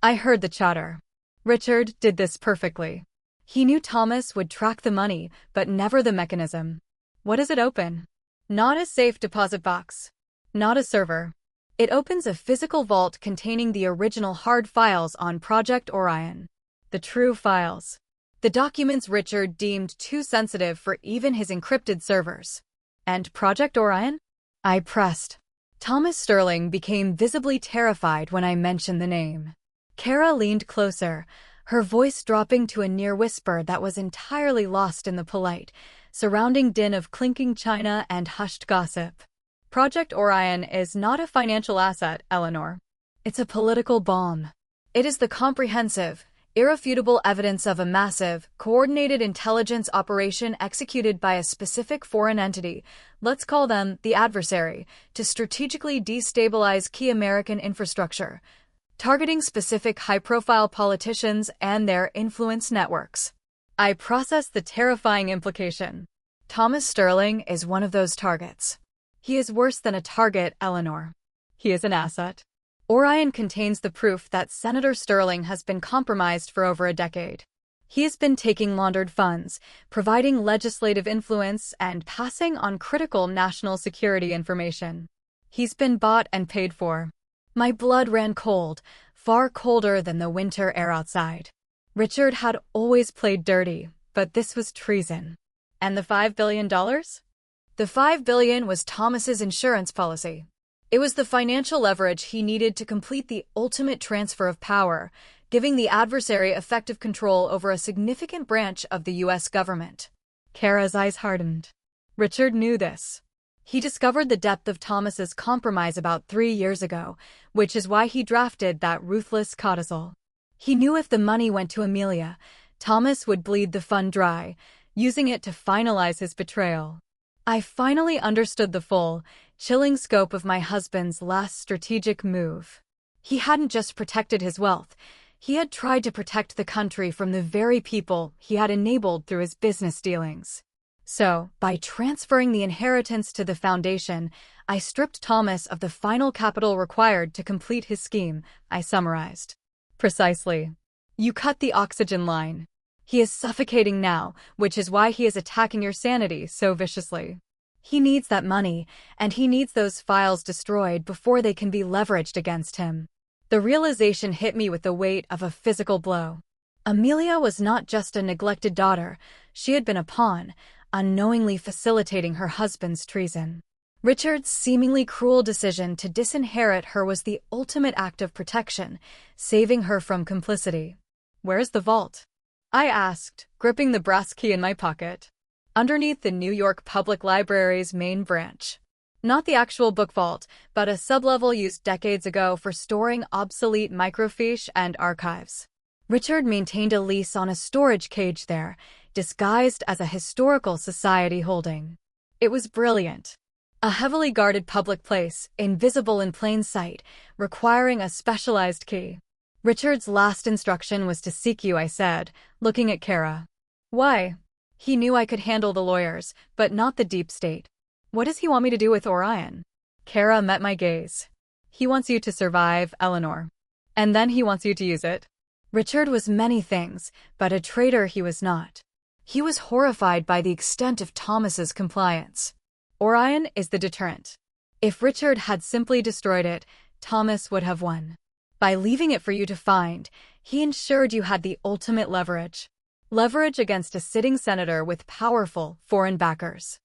I heard the chatter. Richard did this perfectly. He knew Thomas would track the money, but never the mechanism. What does it open? Not a safe deposit box. Not a server. It opens a physical vault containing the original hard files on Project Orion. The true files. The documents Richard deemed too sensitive for even his encrypted servers. And Project Orion? I pressed. Thomas Sterling became visibly terrified when I mentioned the name. Kara leaned closer, her voice dropping to a near whisper that was entirely lost in the polite, surrounding din of clinking china and hushed gossip. Project Orion is not a financial asset, Eleanor. It's a political bomb. It is the comprehensive, irrefutable evidence of a massive, coordinated intelligence operation executed by a specific foreign entity, let's call them the adversary, to strategically destabilize key American infrastructure, targeting specific high-profile politicians and their influence networks. I processed the terrifying implication. Thomas Sterling is one of those targets. He is worse than a target, Eleanor. He is an asset. Orion contains the proof that Senator Sterling has been compromised for over a decade. He has been taking laundered funds, providing legislative influence, and passing on critical national security information. He's been bought and paid for. My blood ran cold, far colder than the winter air outside. Richard had always played dirty, but this was treason. And the $5 billion? The $5 billion was Thomas's insurance policy. It was the financial leverage he needed to complete the ultimate transfer of power, giving the adversary effective control over a significant branch of the U.S. government. Kara's eyes hardened. Richard knew this. He discovered the depth of Thomas's compromise about 3 years ago, which is why he drafted that ruthless codicil. He knew if the money went to Amelia, Thomas would bleed the fund dry, using it to finalize his betrayal. I finally understood the full, chilling scope of my husband's last strategic move. He hadn't just protected his wealth, he had tried to protect the country from the very people he had enabled through his business dealings. So, by transferring the inheritance to the foundation, I stripped Thomas of the final capital required to complete his scheme, I summarized. Precisely. You cut the oxygen line. He is suffocating now, which is why he is attacking your sanity so viciously. He needs that money, and he needs those files destroyed before they can be leveraged against him. The realization hit me with the weight of a physical blow. Amelia was not just a neglected daughter, she had been a pawn, unknowingly facilitating her husband's treason. Richard's seemingly cruel decision to disinherit her was the ultimate act of protection, saving her from complicity. "Where's the vault?" I asked, gripping the brass key in my pocket. "Underneath the New York Public Library's main branch. Not the actual book vault, but a sublevel used decades ago for storing obsolete microfiche and archives." Richard maintained a lease on a storage cage there, disguised as a historical society holding. It was brilliant. A heavily guarded public place, invisible in plain sight, requiring a specialized key. "Richard's last instruction was to seek you," I said, looking at Kara. "Why?" He knew I could handle the lawyers, but not the deep state. "What does he want me to do with Orion?" Kara met my gaze. "He wants you to survive, Eleanor. And then he wants you to use it." Richard was many things, but a traitor he was not. He was horrified by the extent of Thomas's compliance. Orion is the deterrent. If Richard had simply destroyed it, Thomas would have won. By leaving it for you to find, he ensured you had the ultimate leverage. Leverage against a sitting senator with powerful foreign backers.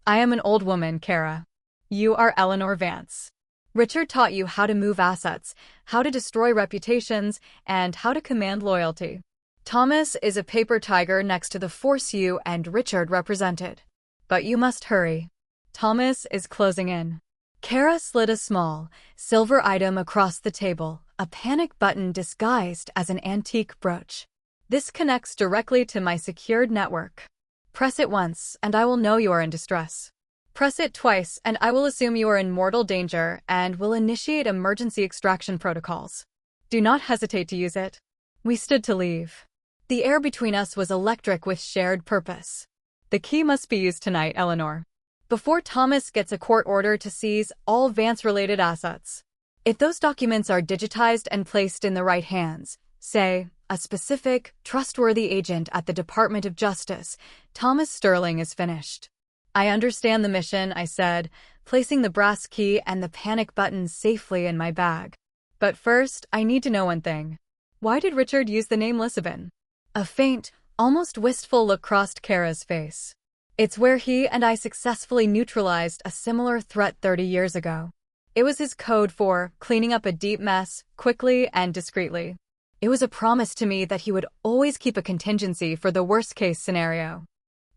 I am an old woman, Kara. You are Eleanor Vance. Richard taught you how to move assets, how to destroy reputations, and how to command loyalty. Thomas is a paper tiger next to the force you and Richard represented. But you must hurry. Thomas is closing in. Kara slid a small, silver item across the table, a panic button disguised as an antique brooch. This connects directly to my secured network. Press it once, and I will know you are in distress. Press it twice, and I will assume you are in mortal danger and will initiate emergency extraction protocols. Do not hesitate to use it. We stood to leave. The air between us was electric with shared purpose. The key must be used tonight, Eleanor. Before Thomas gets a court order to seize all Vance-related assets. If those documents are digitized and placed in the right hands, say, a specific, trustworthy agent at the Department of Justice, Thomas Sterling is finished. I understand the mission, I said, placing the brass key and the panic button safely in my bag. But first, I need to know one thing. Why did Richard use the name Lisbon? A faint, almost wistful look crossed Kara's face. It's where he and I successfully neutralized a similar threat 30 years ago. It was his code for cleaning up a deep mess, quickly and discreetly. It was a promise to me that he would always keep a contingency for the worst-case scenario.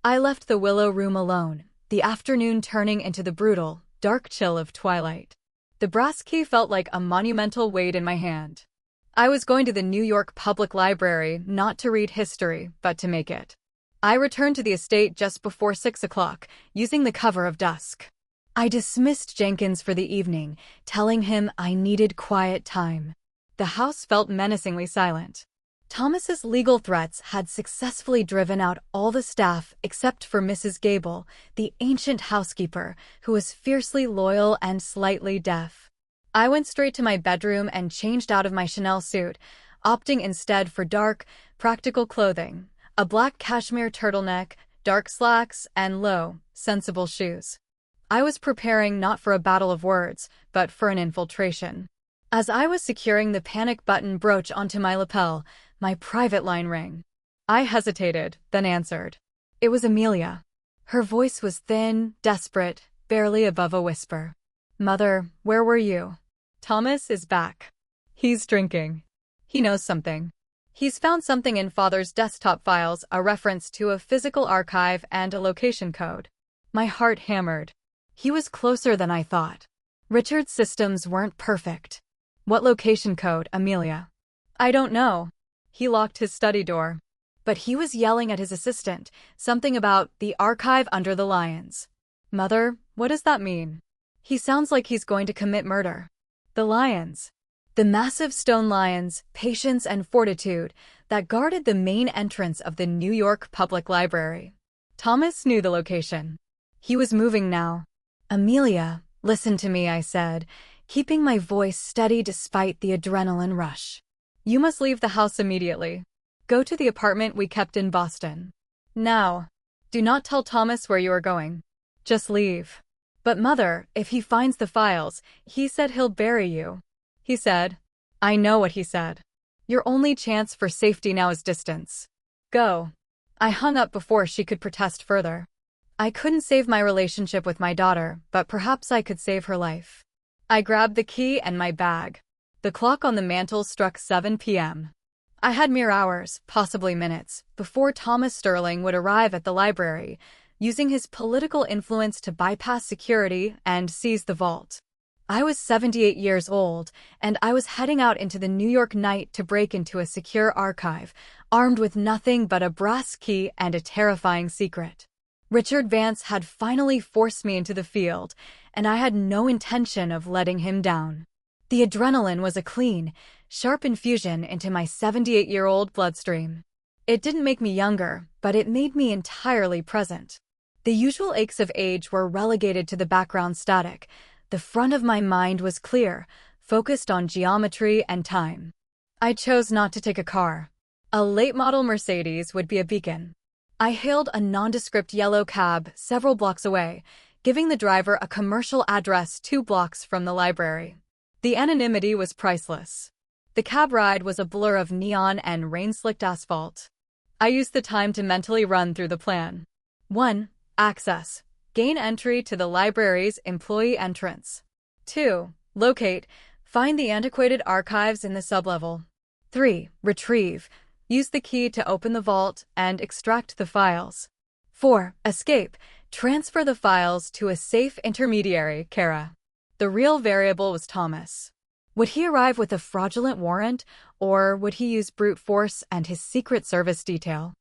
I left the Willow Room alone, the afternoon turning into the brutal, dark chill of twilight. The brass key felt like a monumental weight in my hand. I was going to the New York Public Library not to read history, but to make it. I returned to the estate just before 6 o'clock, using the cover of dusk. I dismissed Jenkins for the evening, telling him I needed quiet time. The house felt menacingly silent. Thomas's legal threats had successfully driven out all the staff except for Mrs. Gable, the ancient housekeeper, who was fiercely loyal and slightly deaf. I went straight to my bedroom and changed out of my Chanel suit, opting instead for dark, practical clothing, a black cashmere turtleneck, dark slacks, and low, sensible shoes. I was preparing not for a battle of words, but for an infiltration. As I was securing the panic button brooch onto my lapel, my private line rang. I hesitated, then answered. It was Amelia. Her voice was thin, desperate, barely above a whisper. Mother, where were you? Thomas is back. He's drinking. He knows something. He's found something in Father's desktop files, a reference to a physical archive and a location code. My heart hammered. He was closer than I thought. Richard's systems weren't perfect. What location code, Amelia? I don't know. He locked his study door. But he was yelling at his assistant, something about the archive under the lions. Mother, what does that mean? He sounds like he's going to commit murder. The lions. The massive stone lions, patience and fortitude, that guarded the main entrance of the New York Public Library. Thomas knew the location. He was moving now. Amelia, listen to me, I said, keeping my voice steady despite the adrenaline rush. You must leave the house immediately. Go to the apartment we kept in Boston. Now. Do not tell Thomas where you are going. Just leave. But Mother, if he finds the files, he said he'll bury you. He said. I know what he said. Your only chance for safety now is distance. Go. I hung up before she could protest further. I couldn't save my relationship with my daughter, but perhaps I could save her life. I grabbed the key and my bag. The clock on the mantel struck 7 p.m. I had mere hours, possibly minutes, before Thomas Sterling would arrive at the library, using his political influence to bypass security and seize the vault. I was 78 years old, and I was heading out into the New York night to break into a secure archive, armed with nothing but a brass key and a terrifying secret. Richard Vance had finally forced me into the field, and I had no intention of letting him down. The adrenaline was a clean, sharp infusion into my 78-year-old bloodstream. It didn't make me younger, but it made me entirely present. The usual aches of age were relegated to the background static. The front of my mind was clear, focused on geometry and time. I chose not to take a car. A late-model Mercedes would be a beacon. I hailed a nondescript yellow cab several blocks away, giving the driver a commercial address 2 blocks from the library. The anonymity was priceless. The cab ride was a blur of neon and rain-slicked asphalt. I used the time to mentally run through the plan. 1. Access. Gain entry to the library's employee entrance. 2. Locate. Find the antiquated archives in the sublevel. 3. Retrieve. Use the key to open the vault and extract the files. 4. Escape. Transfer the files to a safe intermediary, Kara. The real variable was Thomas. Would he arrive with a fraudulent warrant, or would he use brute force and his Secret Service detail?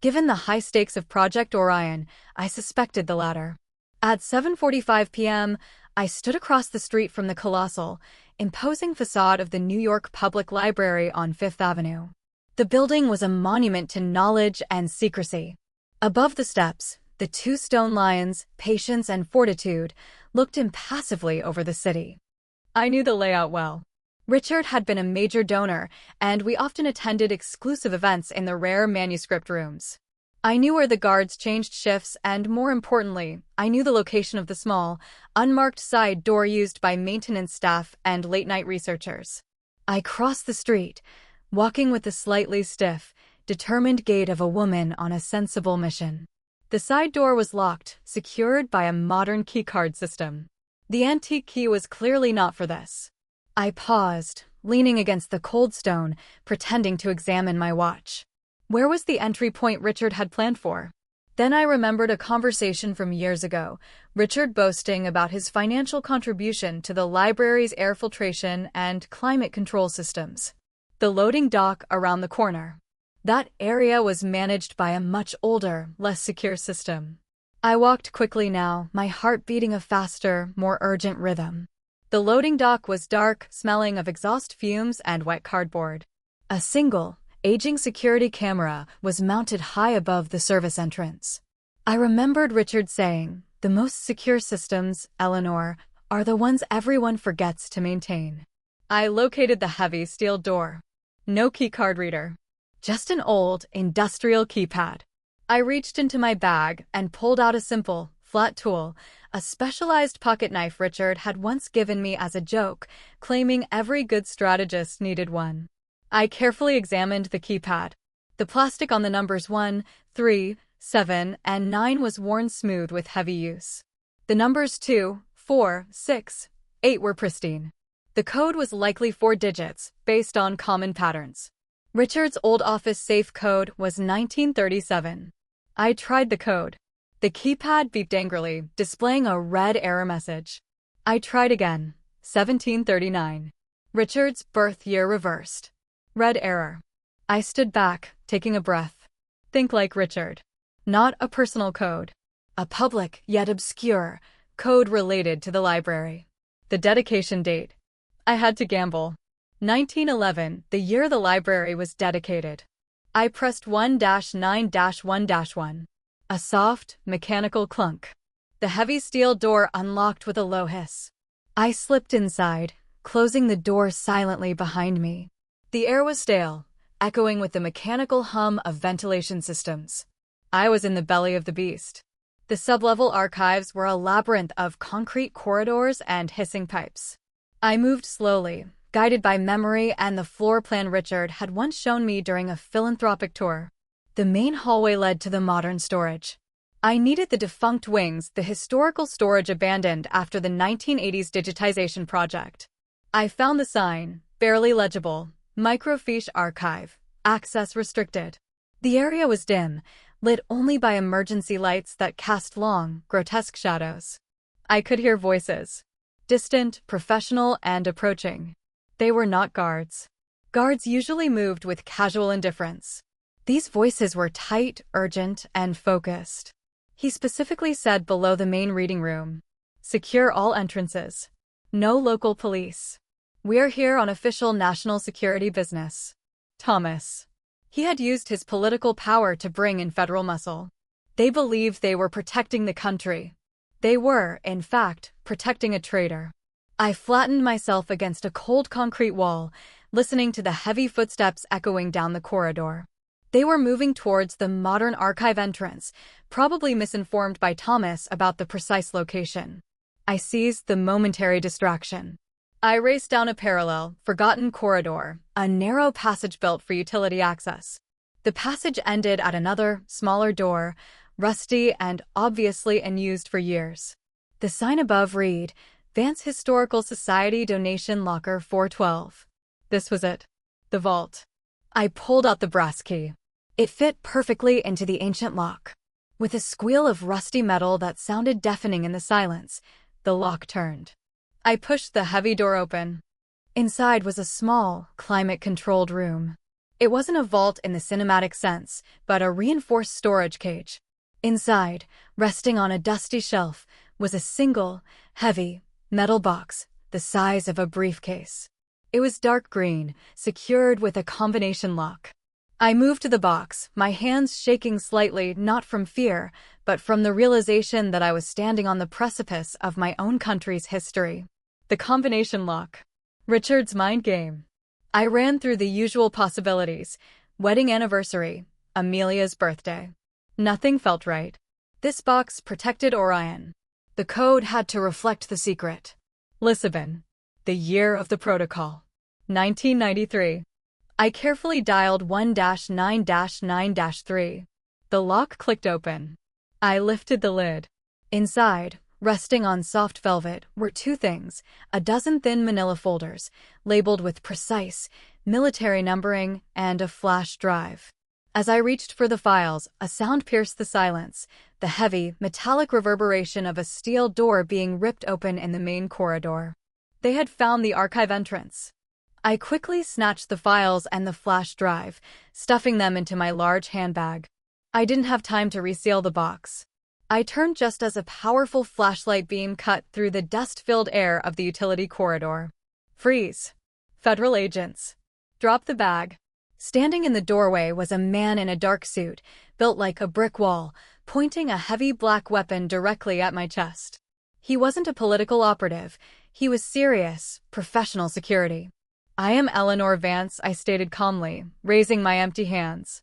Given the high stakes of Project Orion, I suspected the latter. At 7:45 p.m., I stood across the street from the colossal, imposing facade of the New York Public Library on Fifth Avenue. The building was a monument to knowledge and secrecy. Above the steps, the two stone lions, patience and fortitude, looked impassively over the city. I knew the layout well. Richard had been a major donor, and we often attended exclusive events in the rare manuscript rooms. I knew where the guards changed shifts, and more importantly, I knew the location of the small, unmarked side door used by maintenance staff and late-night researchers. I crossed the street, walking with the slightly stiff, determined gait of a woman on a sensible mission. The side door was locked, secured by a modern keycard system. The antique key was clearly not for this. I paused, leaning against the cold stone, pretending to examine my watch. Where was the entry point Richard had planned for? Then I remembered a conversation from years ago, Richard boasting about his financial contribution to the library's air filtration and climate control systems. The loading dock around the corner. That area was managed by a much older, less secure system. I walked quickly now, my heart beating a faster, more urgent rhythm. The loading dock was dark, smelling of exhaust fumes and wet cardboard. A single, aging security camera was mounted high above the service entrance. I remembered Richard saying, "The most secure systems, Eleanor, are the ones everyone forgets to maintain." I located the heavy steel door. No keycard reader. Just an old, industrial keypad. I reached into my bag and pulled out a simple, flat tool, a specialized pocket knife Richard had once given me as a joke, claiming every good strategist needed one. I carefully examined the keypad. The plastic on the numbers 1, 3, 7, and 9 was worn smooth with heavy use. The numbers 2, 4, 6, 8 were pristine. The code was likely 4 digits, based on common patterns. Richard's old office safe code was 1937. I tried the code. The keypad beeped angrily, displaying a red error message. I tried again. 1739. Richard's birth year reversed. Red error. I stood back, taking a breath. Think like Richard. Not a personal code. A public, yet obscure, code related to the library. The dedication date. I had to gamble. 1911, the year the library was dedicated. I pressed 1-9-1-1. A soft, mechanical clunk. The heavy steel door unlocked with a low hiss. I slipped inside, closing the door silently behind me. The air was stale, echoing with the mechanical hum of ventilation systems. I was in the belly of the beast. The sublevel archives were a labyrinth of concrete corridors and hissing pipes. I moved slowly, guided by memory and the floor plan Richard had once shown me during a philanthropic tour. The main hallway led to the modern storage. I needed the defunct wings, the historical storage abandoned after the 1980s digitization project. I found the sign, barely legible, Microfiche Archive, access restricted. The area was dim, lit only by emergency lights that cast long, grotesque shadows. I could hear voices. Distant, professional, and approaching. They were not guards. Guards usually moved with casual indifference. These voices were tight, urgent, and focused. He specifically said below the main reading room, "Secure all entrances. No local police. We're here on official national security business." Thomas. He had used his political power to bring in federal muscle. They believed they were protecting the country. They were, in fact, protecting a traitor. I flattened myself against a cold concrete wall, listening to the heavy footsteps echoing down the corridor. They were moving towards the modern archive entrance, probably misinformed by Thomas about the precise location. I seized the momentary distraction. I raced down a parallel, forgotten corridor, a narrow passage built for utility access. The passage ended at another, smaller door, rusty and obviously unused for years. The sign above read, "Vance Historical Society Donation Locker 412. This was it. The vault. I pulled out the brass key. It fit perfectly into the ancient lock. With a squeal of rusty metal that sounded deafening in the silence, the lock turned. I pushed the heavy door open. Inside was a small, climate-controlled room. It wasn't a vault in the cinematic sense, but a reinforced storage cage. Inside, resting on a dusty shelf, was a single, heavy, metal box, the size of a briefcase. It was dark green, secured with a combination lock. I moved to the box, my hands shaking slightly, not from fear, but from the realization that I was standing on the precipice of my own country's history. The combination lock. Richard's mind game. I ran through the usual possibilities. Wedding anniversary. Amelia's birthday. Nothing felt right. This box protected Orion. The code had to reflect the secret. Lisbon. The year of the protocol. 1993. I carefully dialed 1-9-9-3. The lock clicked open. I lifted the lid. Inside, resting on soft velvet, were two things: a dozen thin manila folders, labeled with precise, military numbering, and a flash drive. As I reached for the files, a sound pierced the silence, the heavy, metallic reverberation of a steel door being ripped open in the main corridor. They had found the archive entrance. I quickly snatched the files and the flash drive, stuffing them into my large handbag. I didn't have time to reseal the box. I turned just as a powerful flashlight beam cut through the dust-filled air of the utility corridor. Freeze. Federal agents. Drop the bag. Standing in the doorway was a man in a dark suit, built like a brick wall, pointing a heavy black weapon directly at my chest. He wasn't a political operative. He was serious, professional security. "I am Eleanor Vance," I stated calmly, raising my empty hands.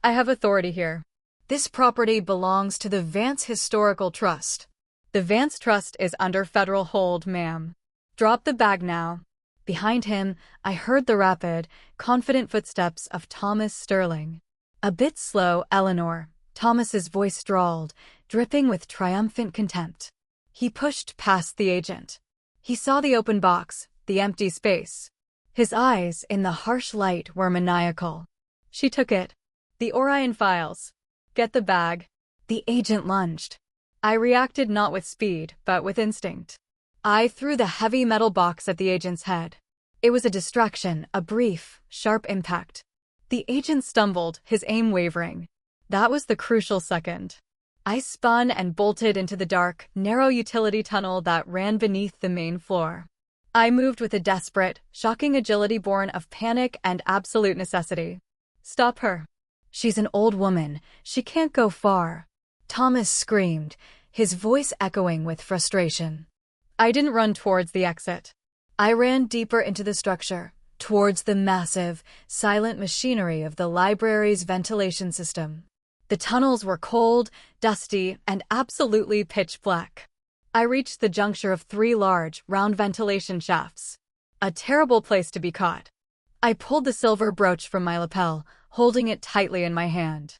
"I have authority here. This property belongs to the Vance Historical Trust. The Vance Trust is under federal hold, ma'am. Drop the bag now." Behind him, I heard the rapid, confident footsteps of Thomas Sterling. "A bit slow, Eleanor," Thomas's voice drawled, dripping with triumphant contempt. He pushed past the agent. He saw the open box, the empty space. His eyes, in the harsh light, were maniacal. "She took it. The Orion files. Get the bag." The agent lunged. I reacted not with speed, but with instinct. I threw the heavy metal box at the agent's head. It was a distraction, a brief, sharp impact. The agent stumbled, his aim wavering. That was the crucial second. I spun and bolted into the dark, narrow utility tunnel that ran beneath the main floor. I moved with a desperate, shocking agility born of panic and absolute necessity. "Stop her. She's an old woman. She can't go far," Thomas screamed, his voice echoing with frustration. I didn't run towards the exit. I ran deeper into the structure, towards the massive, silent machinery of the library's ventilation system. The tunnels were cold, dusty, and absolutely pitch black. I reached the juncture of three large, round ventilation shafts. A terrible place to be caught. I pulled the silver brooch from my lapel, holding it tightly in my hand.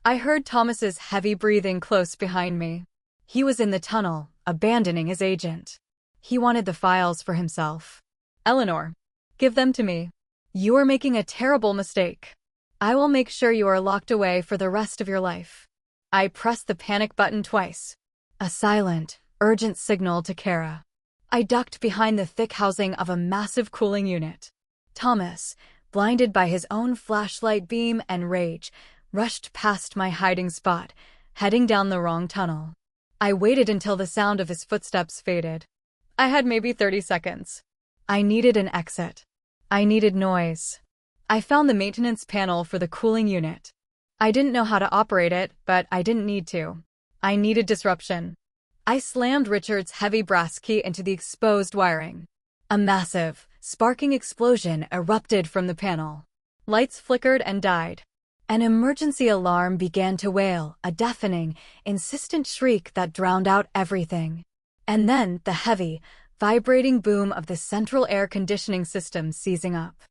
I heard Thomas's heavy breathing close behind me. He was in the tunnel, abandoning his agent. He wanted the files for himself. "Eleanor, give them to me. You are making a terrible mistake. I will make sure you are locked away for the rest of your life." I pressed the panic button twice. A silent, urgent signal to Kara. I ducked behind the thick housing of a massive cooling unit. Thomas, blinded by his own flashlight beam and rage, rushed past my hiding spot, heading down the wrong tunnel. I waited until the sound of his footsteps faded. I had maybe 30 seconds. I needed an exit. I needed noise. I found the maintenance panel for the cooling unit. I didn't know how to operate it, but I didn't need to. I needed disruption. I slammed Richard's heavy brass key into the exposed wiring. A massive, sparking explosion erupted from the panel. Lights flickered and died. An emergency alarm began to wail, a deafening, insistent shriek that drowned out everything. And then the heavy, vibrating boom of the central air conditioning system seizing up.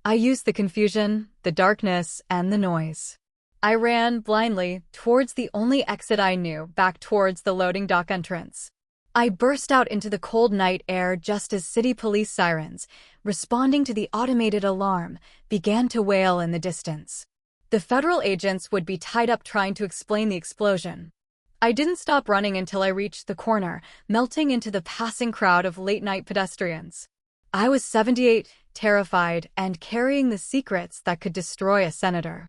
I used the confusion, the darkness, and the noise. I ran, blindly, towards the only exit I knew, back towards the loading dock entrance. I burst out into the cold night air just as city police sirens, responding to the automated alarm, began to wail in the distance. The federal agents would be tied up trying to explain the explosion. I didn't stop running until I reached the corner, melting into the passing crowd of late-night pedestrians. I was 78, terrified and carrying the secrets that could destroy a senator.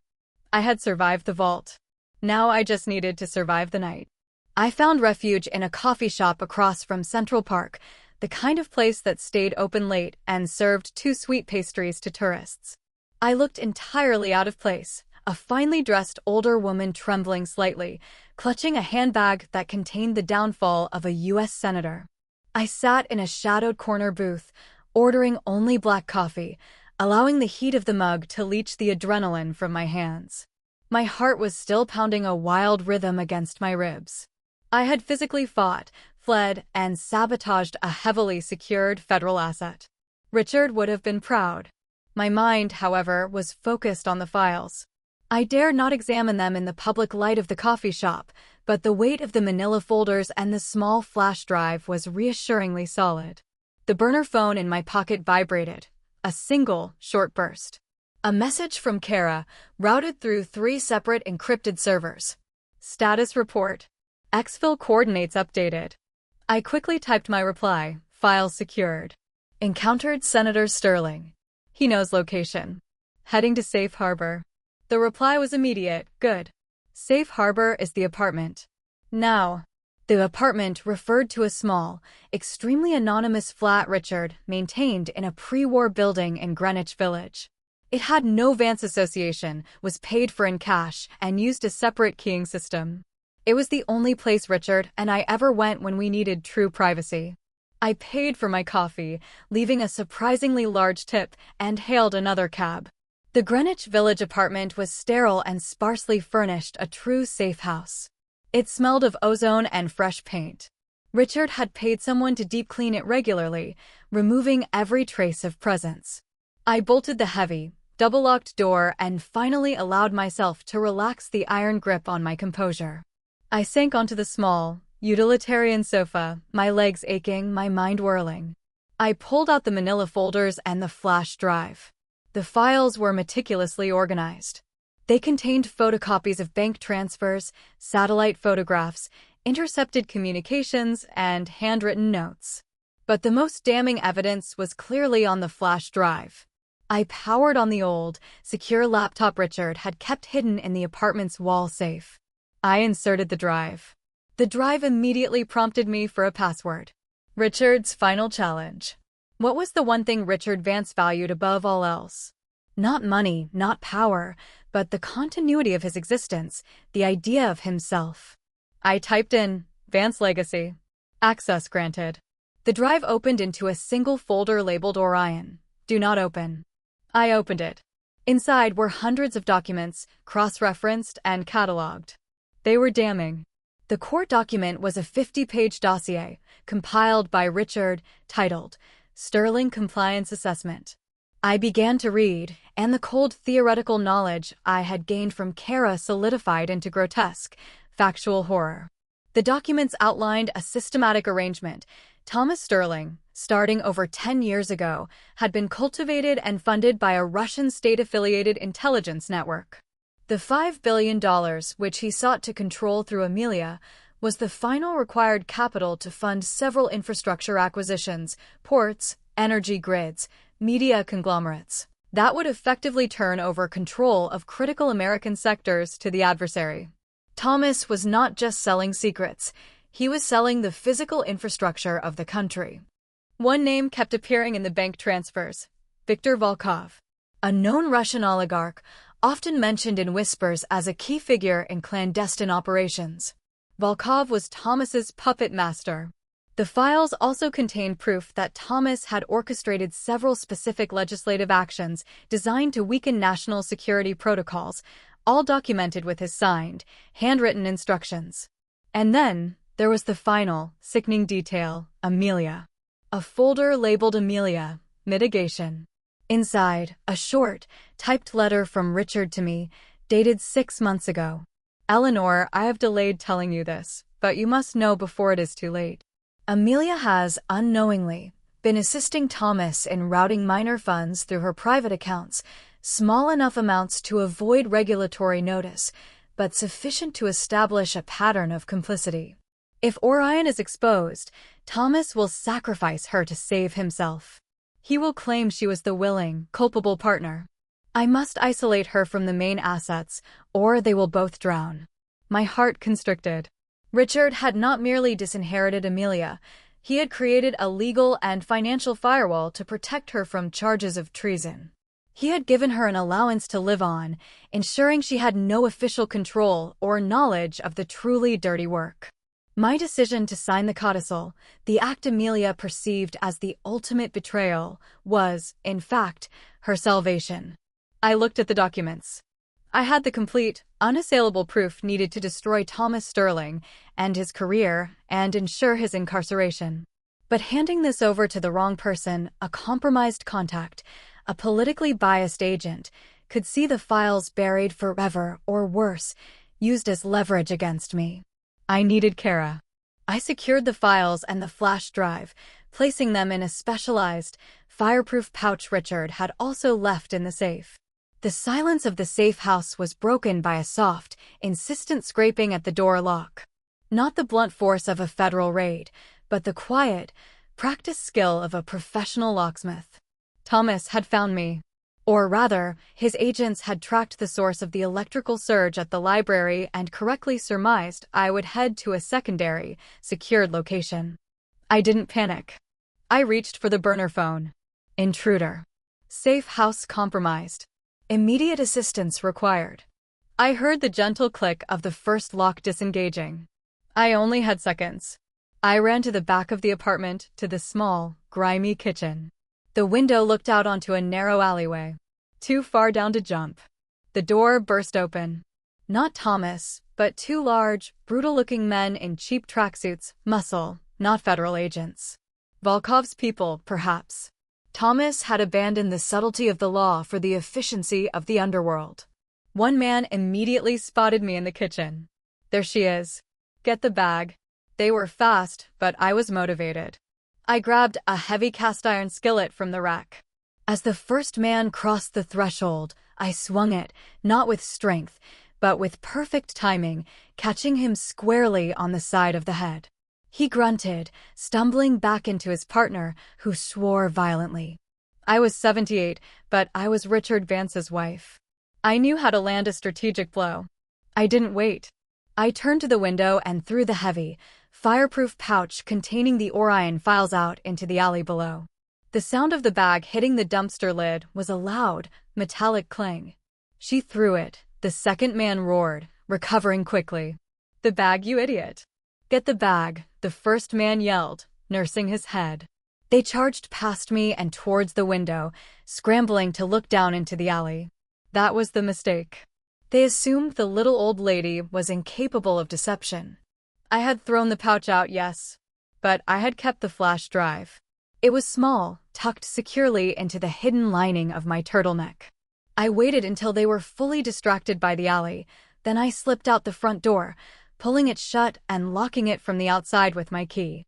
I had survived the vault. Now I just needed to survive the night. I found refuge in a coffee shop across from Central Park, the kind of place that stayed open late and served 2 sweet pastries to tourists. I looked entirely out of place, a finely dressed older woman trembling slightly, clutching a handbag that contained the downfall of a U.S. senator. I sat in a shadowed corner booth, ordering only black coffee, allowing the heat of the mug to leach the adrenaline from my hands. My heart was still pounding a wild rhythm against my ribs. I had physically fought, fled, and sabotaged a heavily secured federal asset. Richard would have been proud. My mind, however, was focused on the files. I dared not examine them in the public light of the coffee shop, but the weight of the manila folders and the small flash drive was reassuringly solid. The burner phone in my pocket vibrated, a single, short burst. A message from Kara, routed through 3 separate encrypted servers. Status report. Exfil coordinates updated. I quickly typed my reply, file secured. Encountered Senator Sterling. He knows location. Heading to Safe Harbor. The reply was immediate, good. Safe Harbor is the apartment. Now. The apartment referred to a small, extremely anonymous flat Richard maintained in a pre-war building in Greenwich Village. It had no Vance association, was paid for in cash, and used a separate keying system. It was the only place Richard and I ever went when we needed true privacy. I paid for my coffee, leaving a surprisingly large tip, and hailed another cab. The Greenwich Village apartment was sterile and sparsely furnished, a true safe house. It smelled of ozone and fresh paint. Richard had paid someone to deep clean it regularly, removing every trace of presence. I bolted the heavy, double-locked door and finally allowed myself to relax the iron grip on my composure. I sank onto the small, utilitarian sofa, my legs aching, my mind whirling. I pulled out the manila folders and the flash drive. The files were meticulously organized. They contained photocopies of bank transfers, satellite photographs, intercepted communications, and handwritten notes. But the most damning evidence was clearly on the flash drive. I powered on the old, secure laptop Richard had kept hidden in the apartment's wall safe. I inserted the drive. The drive immediately prompted me for a password. Richard's final challenge. What was the one thing Richard Vance valued above all else? Not money, not power, but the continuity of his existence, the idea of himself. I typed in, Vance Legacy. Access granted. The drive opened into a single folder labeled Orion. Do not open. I opened it. Inside were hundreds of documents, cross-referenced and cataloged. They were damning. The core document was a 50-page dossier, compiled by Richard, titled, Sterling Compliance Assessment. I began to read, and the cold theoretical knowledge I had gained from Kara solidified into grotesque, factual horror. The documents outlined a systematic arrangement. Thomas Sterling, starting over 10 years ago, had been cultivated and funded by a Russian state-affiliated intelligence network. The $5 billion, which he sought to control through Amelia, was the final required capital to fund several infrastructure acquisitions, ports, energy grids, media conglomerates, that would effectively turn over control of critical American sectors to the adversary. Thomas was not just selling secrets, he was selling the physical infrastructure of the country. One name kept appearing in the bank transfers, Viktor Volkov, a known Russian oligarch, often mentioned in whispers as a key figure in clandestine operations. Volkov was Thomas's puppet master. The files also contained proof that Thomas had orchestrated several specific legislative actions designed to weaken national security protocols, all documented with his signed, handwritten instructions. And then, there was the final, sickening detail, Amelia. A folder labeled Amelia, Mitigation. Inside, a short, typed letter from Richard to me, dated 6 months ago. Eleanor, I have delayed telling you this, but you must know before it is too late. Amelia has, unknowingly, been assisting Thomas in routing minor funds through her private accounts, small enough amounts to avoid regulatory notice, but sufficient to establish a pattern of complicity. If Orion is exposed, Thomas will sacrifice her to save himself. He will claim she was the willing, culpable partner. I must isolate her from the main assets, or they will both drown. My heart constricted. Richard had not merely disinherited Amelia, he had created a legal and financial firewall to protect her from charges of treason. He had given her an allowance to live on, ensuring she had no official control or knowledge of the truly dirty work. My decision to sign the codicil, the act Amelia perceived as the ultimate betrayal, was, in fact, her salvation. I looked at the documents. I had the complete, unassailable proof needed to destroy Thomas Sterling and his career and ensure his incarceration. But handing this over to the wrong person, a compromised contact, a politically biased agent, could see the files buried forever or worse, used as leverage against me. I needed Kara. I secured the files and the flash drive, placing them in a specialized, fireproof pouch Richard had also left in the safe. The silence of the safe house was broken by a soft, insistent scraping at the door lock. Not the blunt force of a federal raid, but the quiet, practiced skill of a professional locksmith. Thomas had found me. Or rather, his agents had tracked the source of the electrical surge at the library and correctly surmised I would head to a secondary, secured location. I didn't panic. I reached for the burner phone. Intruder. Safe house compromised. Immediate assistance required. I heard the gentle click of the first lock disengaging. I only had seconds. I ran to the back of the apartment, to the small, grimy kitchen. The window looked out onto a narrow alleyway. Too far down to jump. The door burst open. Not Thomas, but two large, brutal-looking men in cheap tracksuits, muscle, not federal agents. Volkov's people, perhaps. Thomas had abandoned the subtlety of the law for the efficiency of the underworld. One man immediately spotted me in the kitchen. There she is. Get the bag. They were fast, but I was motivated. I grabbed a heavy cast-iron skillet from the rack. As the first man crossed the threshold, I swung it, not with strength, but with perfect timing, catching him squarely on the side of the head. He grunted, stumbling back into his partner, who swore violently. I was 78, but I was Richard Vance's wife. I knew how to land a strategic blow. I didn't wait. I turned to the window and threw the heavy, fireproof pouch containing the Orion files out into the alley below. The sound of the bag hitting the dumpster lid was a loud, metallic clang. She threw it. The second man roared, recovering quickly. The bag, you idiot. Get the bag, the first man yelled, nursing his head. They charged past me and towards the window, scrambling to look down into the alley. That was the mistake. They assumed the little old lady was incapable of deception. I had thrown the pouch out, yes, but I had kept the flash drive. It was small, tucked securely into the hidden lining of my turtleneck. I waited until they were fully distracted by the alley, then I slipped out the front door, pulling it shut and locking it from the outside with my key.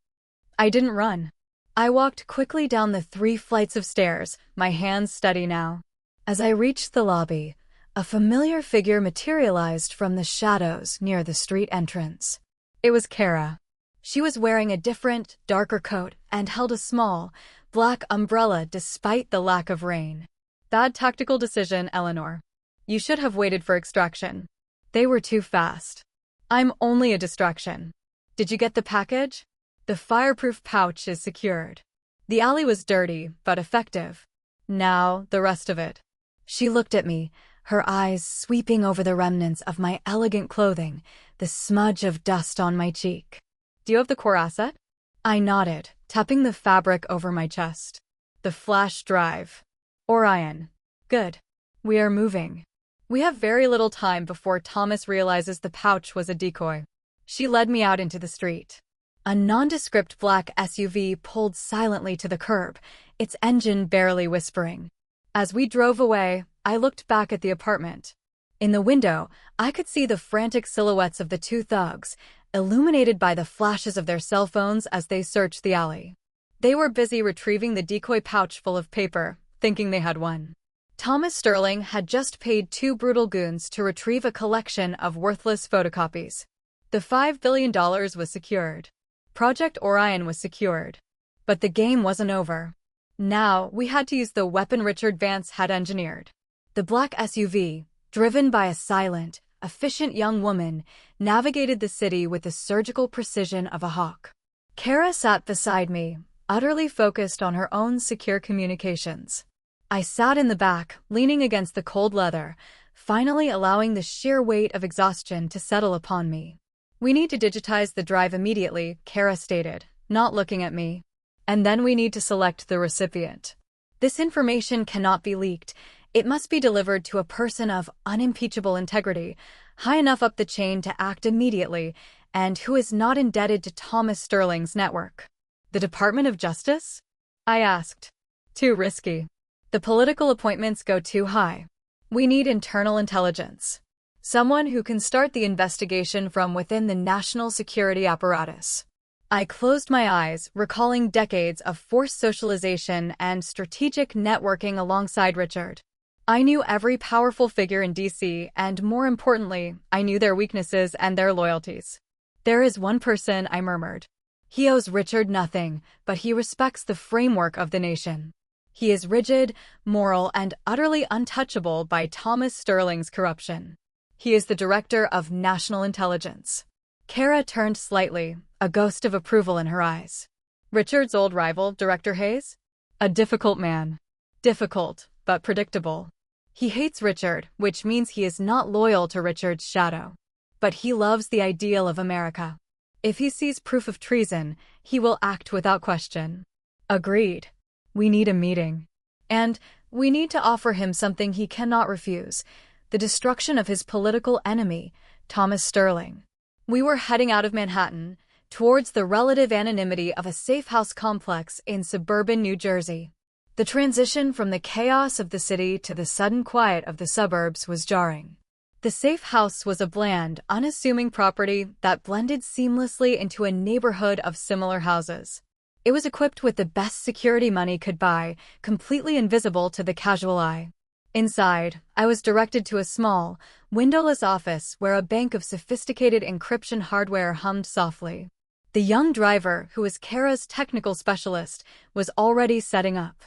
I didn't run. I walked quickly down the 3 flights of stairs, my hands steady now. As I reached the lobby, a familiar figure materialized from the shadows near the street entrance. It was Kara. She was wearing a different, darker coat and held a small, black umbrella despite the lack of rain. Bad tactical decision, Eleanor. You should have waited for extraction. They were too fast. I'm only a distraction. Did you get the package? The fireproof pouch is secured. The alley was dirty, but effective. Now, the rest of it. She looked at me, her eyes sweeping over the remnants of my elegant clothing, the smudge of dust on my cheek. Do you have the core asset? I nodded, tapping the fabric over my chest. The flash drive. Orion. Good. We are moving. We have very little time before Thomas realizes the pouch was a decoy. She led me out into the street. A nondescript black SUV pulled silently to the curb, its engine barely whispering. As we drove away, I looked back at the apartment. In the window, I could see the frantic silhouettes of the 2 thugs, illuminated by the flashes of their cell phones as they searched the alley. They were busy retrieving the decoy pouch full of paper, thinking they had won. Thomas Sterling had just paid 2 brutal goons to retrieve a collection of worthless photocopies. The $5 billion was secured. Project Orion was secured. But the game wasn't over. Now, we had to use the weapon Richard Vance had engineered. The black SUV, driven by a silent, efficient young woman, navigated the city with the surgical precision of a hawk. Kara sat beside me, utterly focused on her own secure communications. I sat in the back, leaning against the cold leather, finally allowing the sheer weight of exhaustion to settle upon me. "We need to digitize the drive immediately," Kara stated, not looking at me. "And then we need to select the recipient. This information cannot be leaked. It must be delivered to a person of unimpeachable integrity, high enough up the chain to act immediately, and who is not indebted to Thomas Sterling's network." "The Department of Justice?" I asked. "Too risky. The political appointments go too high. We need internal intelligence. Someone who can start the investigation from within the national security apparatus." I closed my eyes, recalling decades of forced socialization and strategic networking alongside Richard. I knew every powerful figure in DC, and more importantly, I knew their weaknesses and their loyalties. "There is one person," I murmured. "He owes Richard nothing, but he respects the framework of the nation. He is rigid, moral, and utterly untouchable by Thomas Sterling's corruption. He is the Director of National Intelligence." Kara turned slightly, a ghost of approval in her eyes. "Richard's old rival, Director Hayes? A difficult man. Difficult, but predictable. He hates Richard, which means he is not loyal to Richard's shadow. But he loves the ideal of America. If he sees proof of treason, he will act without question." "Agreed. We need a meeting. And we need to offer him something he cannot refuse: the destruction of his political enemy, Thomas Sterling." We were heading out of Manhattan, towards the relative anonymity of a safe house complex in suburban New Jersey. The transition from the chaos of the city to the sudden quiet of the suburbs was jarring. The safe house was a bland, unassuming property that blended seamlessly into a neighborhood of similar houses. It was equipped with the best security money could buy, completely invisible to the casual eye. Inside, I was directed to a small, windowless office where a bank of sophisticated encryption hardware hummed softly. The young driver, who was Kara's technical specialist, was already setting up.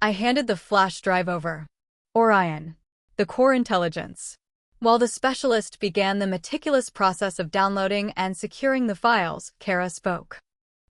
I handed the flash drive over. "Orion. The core intelligence." While the specialist began the meticulous process of downloading and securing the files, Kara spoke.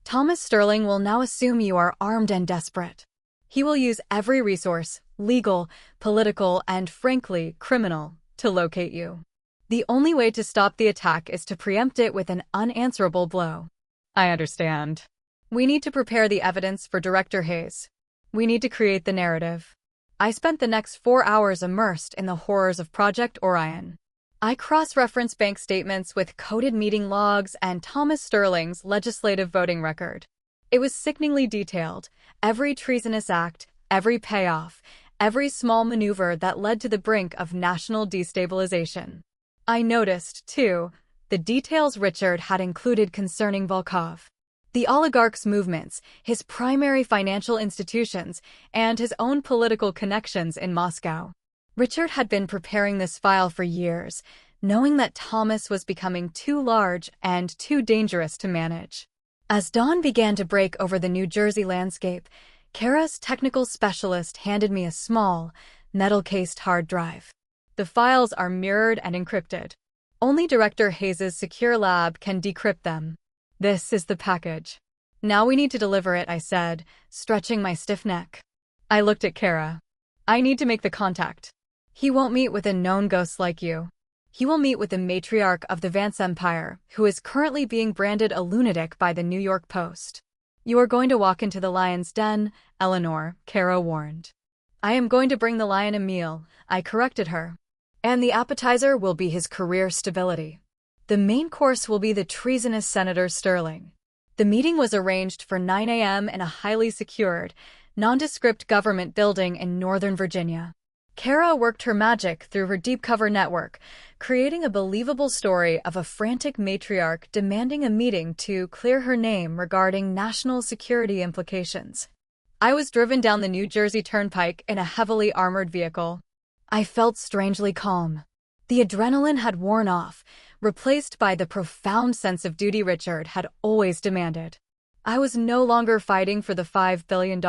"Thomas Sterling will now assume you are armed and desperate. He will use every resource, legal, political, and frankly, criminal, to locate you. The only way to stop the attack is to preempt it with an unanswerable blow." "I understand. We need to prepare the evidence for Director Hayes. We need to create the narrative." I spent the next 4 hours immersed in the horrors of Project Orion. I cross-referenced bank statements with coded meeting logs and Thomas Sterling's legislative voting record. It was sickeningly detailed: every treasonous act, every payoff, every small maneuver that led to the brink of national destabilization. I noticed, too, the details Richard had included concerning Volkov, the oligarch's movements, his primary financial institutions, and his own political connections in Moscow. Richard had been preparing this file for years, knowing that Thomas was becoming too large and too dangerous to manage. As dawn began to break over the New Jersey landscape, Kara's technical specialist handed me a small, metal-cased hard drive. "The files are mirrored and encrypted. Only Director Hayes' secure lab can decrypt them. This is the package. Now we need to deliver it," I said, stretching my stiff neck. I looked at Kara. "I need to make the contact. He won't meet with a known ghost like you. He will meet with the matriarch of the Vance Empire, who is currently being branded a lunatic by the New York Post." "You are going to walk into the lion's den, Eleanor," Kara warned. "I am going to bring the lion a meal," I corrected her. "And the appetizer will be his career stability. The main course will be the treasonous Senator Sterling." The meeting was arranged for 9 a.m. in a highly secured, nondescript government building in Northern Virginia. Kara worked her magic through her deep cover network, creating a believable story of a frantic matriarch demanding a meeting to clear her name regarding national security implications. I was driven down the New Jersey Turnpike in a heavily armored vehicle. I felt strangely calm. The adrenaline had worn off, replaced by the profound sense of duty Richard had always demanded. I was no longer fighting for the $5 billion.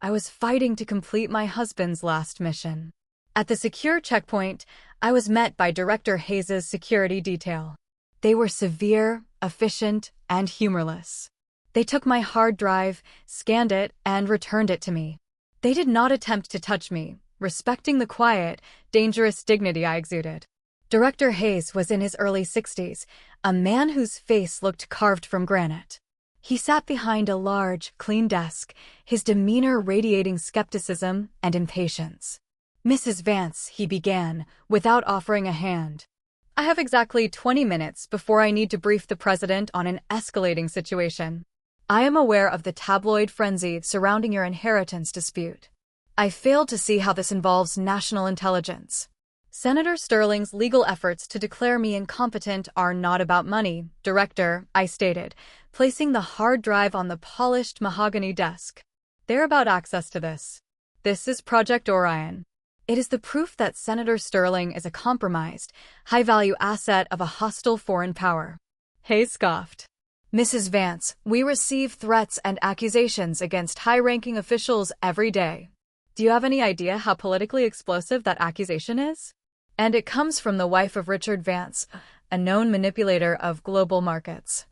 I was fighting to complete my husband's last mission. At the secure checkpoint, I was met by Director Hayes' security detail. They were severe, efficient, and humorless. They took my hard drive, scanned it, and returned it to me. They did not attempt to touch me, respecting the quiet, dangerous dignity I exuded. Director Hayes was in his early 60s, a man whose face looked carved from granite. He sat behind a large, clean desk, his demeanor radiating skepticism and impatience. "Mrs. Vance," he began, without offering a hand. "I have exactly 20 minutes before I need to brief the president on an escalating situation. I am aware of the tabloid frenzy surrounding your inheritance dispute. I failed to see how this involves national intelligence. Senator Sterling's legal efforts to declare me incompetent are not about money, Director," I stated, placing the hard drive on the polished mahogany desk. "They're about access to this. This is Project Orion. It is the proof that Senator Sterling is a compromised, high-value asset of a hostile foreign power." Hayes scoffed. "Mrs. Vance, we receive threats and accusations against high-ranking officials every day. Do you have any idea how politically explosive that accusation is? And it comes from the wife of Richard Vance, a known manipulator of global markets."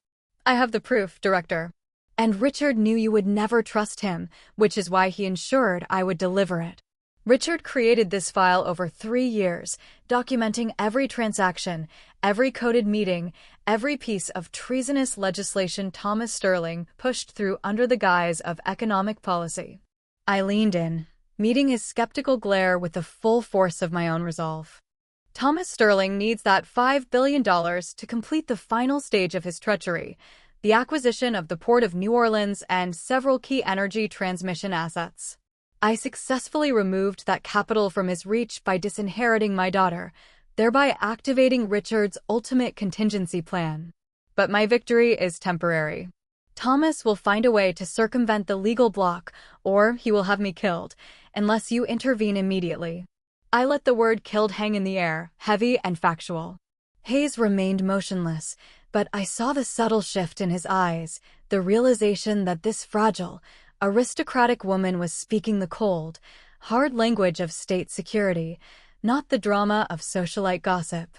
"I have the proof, Director. And Richard knew you would never trust him, which is why he ensured I would deliver it. Richard created this file over 3 years, documenting every transaction, every coded meeting, every piece of treasonous legislation Thomas Sterling pushed through under the guise of economic policy." I leaned in, meeting his skeptical glare with the full force of my own resolve. "Thomas Sterling needs that $5 billion to complete the final stage of his treachery, the acquisition of the Port of New Orleans and several key energy transmission assets. I successfully removed that capital from his reach by disinheriting my daughter, thereby activating Richard's ultimate contingency plan. But my victory is temporary. Thomas will find a way to circumvent the legal block, or he will have me killed, unless you intervene immediately." I let the word killed hang in the air, heavy and factual. Hayes remained motionless, but I saw the subtle shift in his eyes, the realization that this fragile, aristocratic woman was speaking the cold, hard language of state security, not the drama of socialite gossip.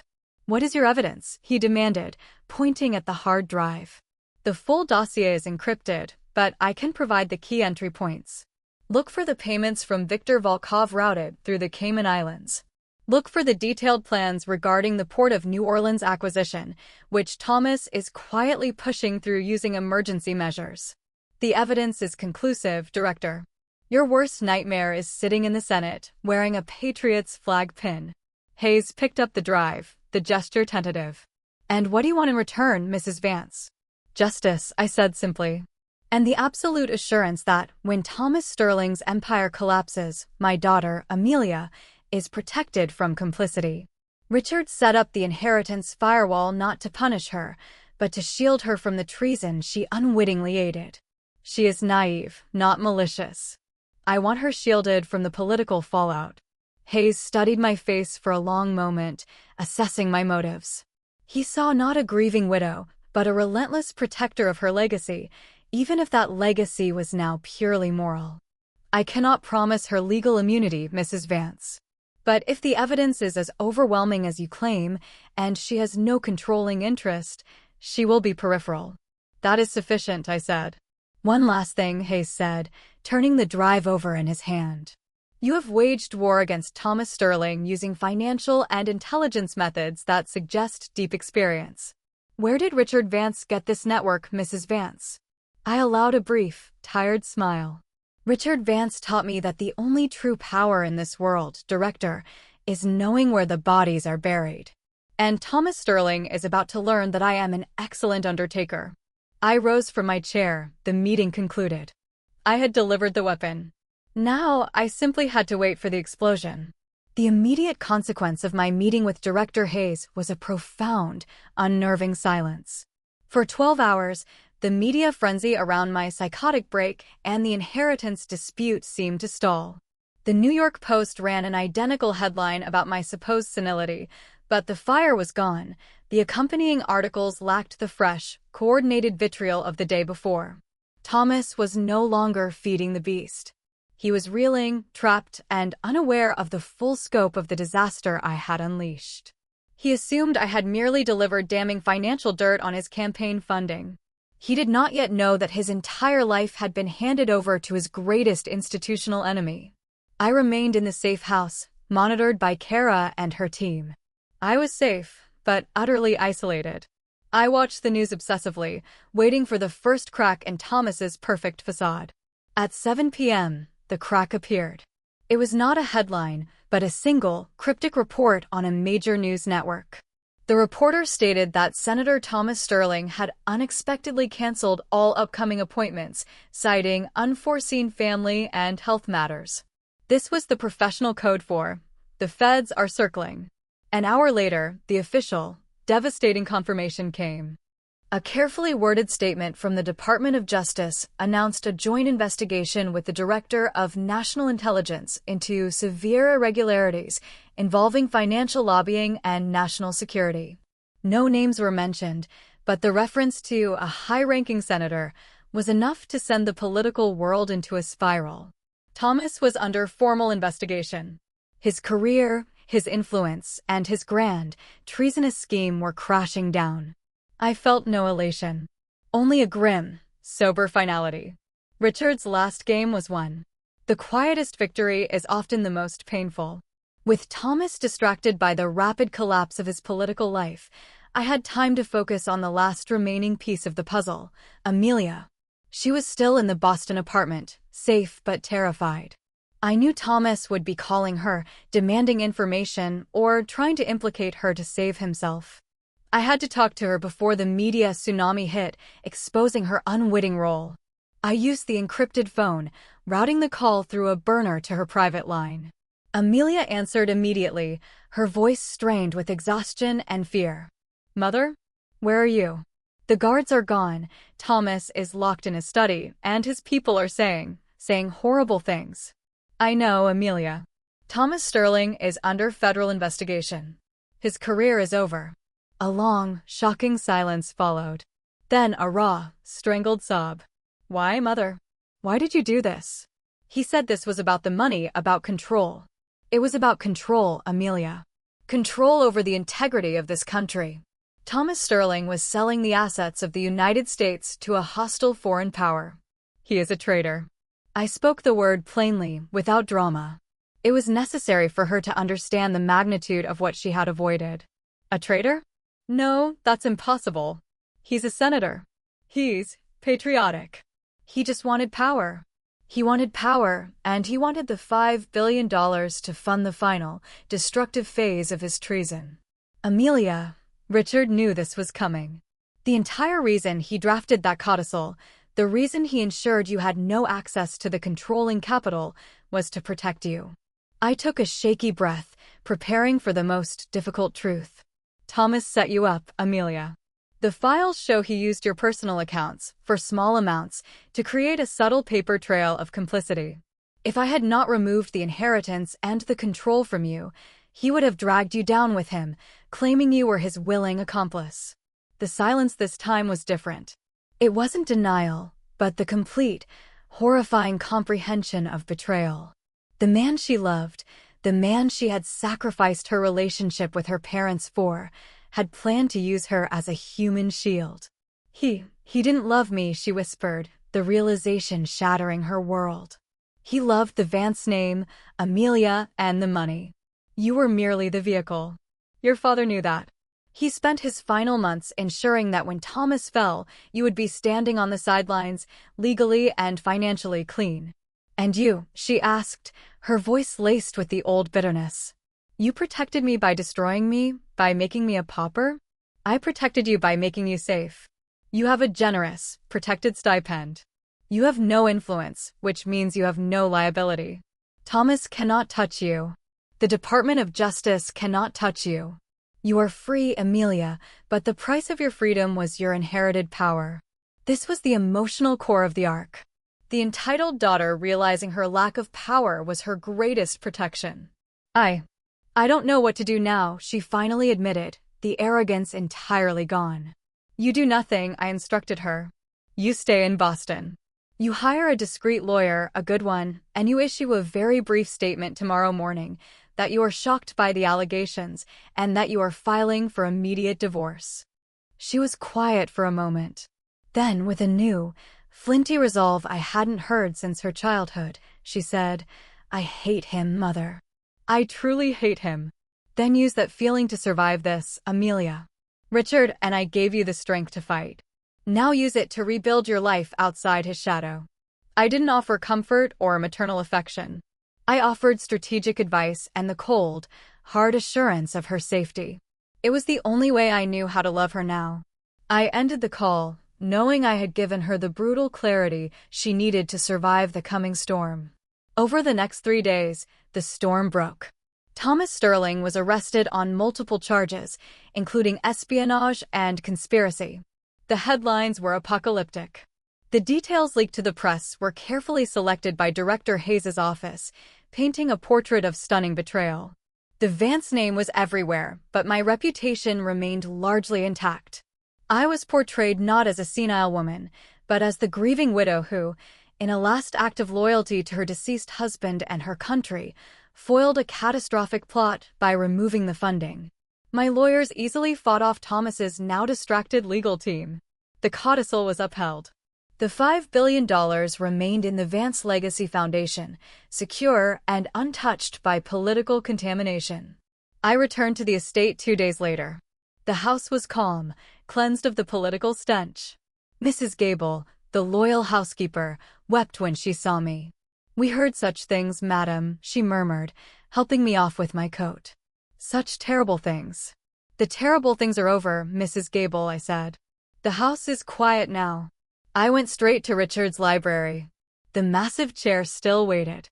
"What is your evidence?" he demanded, pointing at the hard drive. "The full dossier is encrypted, but I can provide the key entry points. Look for the payments from Viktor Volkov routed through the Cayman Islands. Look for the detailed plans regarding the Port of New Orleans acquisition, which Thomas is quietly pushing through using emergency measures. The evidence is conclusive, Director. Your worst nightmare is sitting in the Senate, wearing a Patriots flag pin." Hayes picked up the drive, the gesture tentative. "And what do you want in return, Mrs. Vance?" "Justice," I said simply. "And the absolute assurance that, when Thomas Sterling's empire collapses, my daughter, Amelia, is protected from complicity. Richard set up the inheritance firewall not to punish her, but to shield her from the treason she unwittingly aided. She is naive, not malicious. I want her shielded from the political fallout." Hayes studied my face for a long moment, assessing my motives. He saw not a grieving widow, but a relentless protector of her legacy, even if that legacy was now purely moral. "I cannot promise her legal immunity, Mrs. Vance. But if the evidence is as overwhelming as you claim, and she has no controlling interest, she will be peripheral." "That is sufficient," I said. "One last thing," Hayes said, turning the drive over in his hand. "You have waged war against Thomas Sterling using financial and intelligence methods that suggest deep experience. Where did Richard Vance get this network, Mrs. Vance?" I allowed a brief, tired smile. "Richard Vance taught me that the only true power in this world, Director, is knowing where the bodies are buried. And Thomas Sterling is about to learn that I am an excellent undertaker." I rose from my chair, the meeting concluded. I had delivered the weapon. Now I simply had to wait for the explosion. The immediate consequence of my meeting with Director Hayes was a profound, unnerving silence. For 12 hours, the media frenzy around my psychotic break and the inheritance dispute seemed to stall. The New York Post ran an identical headline about my supposed senility, but the fire was gone. The accompanying articles lacked the fresh, coordinated vitriol of the day before. Thomas was no longer feeding the beast. He was reeling, trapped, and unaware of the full scope of the disaster I had unleashed. He assumed I had merely delivered damning financial dirt on his campaign funding. He did not yet know that his entire life had been handed over to his greatest institutional enemy. I remained in the safe house, monitored by Kara and her team. I was safe, but utterly isolated. I watched the news obsessively, waiting for the first crack in Thomas's perfect facade. At 7 p.m., the crack appeared. It was not a headline, but a single, cryptic report on a major news network. The reporter stated that Senator Thomas Sterling had unexpectedly canceled all upcoming appointments, citing unforeseen family and health matters. This was the professional code for, "The feds are circling." An hour later, the official, devastating confirmation came. A carefully worded statement from the Department of Justice announced a joint investigation with the Director of National Intelligence into severe irregularities involving financial lobbying and national security. No names were mentioned, but the reference to a high-ranking senator was enough to send the political world into a spiral. Thomas was under formal investigation. His career, his influence, and his grand, treasonous scheme were crashing down. I felt no elation. Only a grim, sober finality. Richard's last game was won. The quietest victory is often the most painful. With Thomas distracted by the rapid collapse of his political life, I had time to focus on the last remaining piece of the puzzle, Amelia. She was still in the Boston apartment, safe but terrified. I knew Thomas would be calling her, demanding information, or trying to implicate her to save himself. I had to talk to her before the media tsunami hit, exposing her unwitting role. I used the encrypted phone, routing the call through a burner to her private line. Amelia answered immediately, her voice strained with exhaustion and fear. "Mother? Where are you?" "The guards are gone. Thomas is locked in his study, and his people are saying horrible things." "I know, Amelia. Thomas Sterling is under federal investigation. His career is over." A long, shocking silence followed. Then a raw, strangled sob. "Why, Mother? Why did you do this?" He said this was about the money, about control. It was about control, Amelia. Control over the integrity of this country. Thomas Sterling was selling the assets of the United States to a hostile foreign power. He is a traitor. I spoke the word plainly, without drama. It was necessary for her to understand the magnitude of what she had avoided. A traitor? No, that's impossible. He's a senator. He's patriotic. He just wanted power. He wanted power, and he wanted the $5 billion to fund the final, destructive phase of his treason. Amelia, Richard knew this was coming. The entire reason he drafted that codicil, the reason he ensured you had no access to the controlling capital, was to protect you. I took a shaky breath, preparing for the most difficult truth. Thomas set you up, Amelia. The files show he used your personal accounts, for small amounts, to create a subtle paper trail of complicity. If I had not removed the inheritance and the control from you, he would have dragged you down with him, claiming you were his willing accomplice. The silence this time was different. It wasn't denial, but the complete, horrifying comprehension of betrayal. The man she loved, the man she had sacrificed her relationship with her parents for, had planned to use her as a human shield. He didn't love me, she whispered, the realization shattering her world. He loved the Vance name, Amelia, and the money. You were merely the vehicle. Your father knew that. He spent his final months ensuring that when Thomas fell, you would be standing on the sidelines, legally and financially clean. And you, she asked, her voice laced with the old bitterness. You protected me by destroying me, by making me a pauper? I protected you by making you safe. You have a generous, protected stipend. You have no influence, which means you have no liability. Thomas cannot touch you. The Department of Justice cannot touch you. You are free, Amelia, but the price of your freedom was your inherited power. This was the emotional core of the arc. The entitled daughter realizing her lack of power was her greatest protection. I don't know what to do now, she finally admitted, the arrogance entirely gone. You do nothing, I instructed her. You stay in Boston. You hire a discreet lawyer, a good one, and you issue a very brief statement tomorrow morning that you are shocked by the allegations and that you are filing for immediate divorce. She was quiet for a moment. Then, with a new, flinty resolve I hadn't heard since her childhood, she said, "I hate him, Mother. I truly hate him." Then use that feeling to survive this, Amelia. Richard and I gave you the strength to fight. Now use it to rebuild your life outside his shadow. I didn't offer comfort or maternal affection. I offered strategic advice and the cold, hard assurance of her safety. It was the only way I knew how to love her now. I ended the call, knowing I had given her the brutal clarity she needed to survive the coming storm. Over the next 3 days, the storm broke. Thomas Sterling was arrested on multiple charges, including espionage and conspiracy. The headlines were apocalyptic. The details leaked to the press were carefully selected by Director Hayes's office, painting a portrait of stunning betrayal. The Vance name was everywhere, but my reputation remained largely intact. I was portrayed not as a senile woman, but as the grieving widow who, in a last act of loyalty to her deceased husband and her country, foiled a catastrophic plot by removing the funding. My lawyers easily fought off Thomas's now distracted legal team. The codicil was upheld. The $5 billion remained in the Vance Legacy Foundation, secure and untouched by political contamination. I returned to the estate 2 days later. The house was calm, cleansed of the political stench. Mrs. Gable, the loyal housekeeper, wept when she saw me. "We heard such things, madam," she murmured, helping me off with my coat. "Such terrible things." "The terrible things are over, Mrs. Gable," I said. "The house is quiet now." I went straight to Richard's library. The massive chair still waited.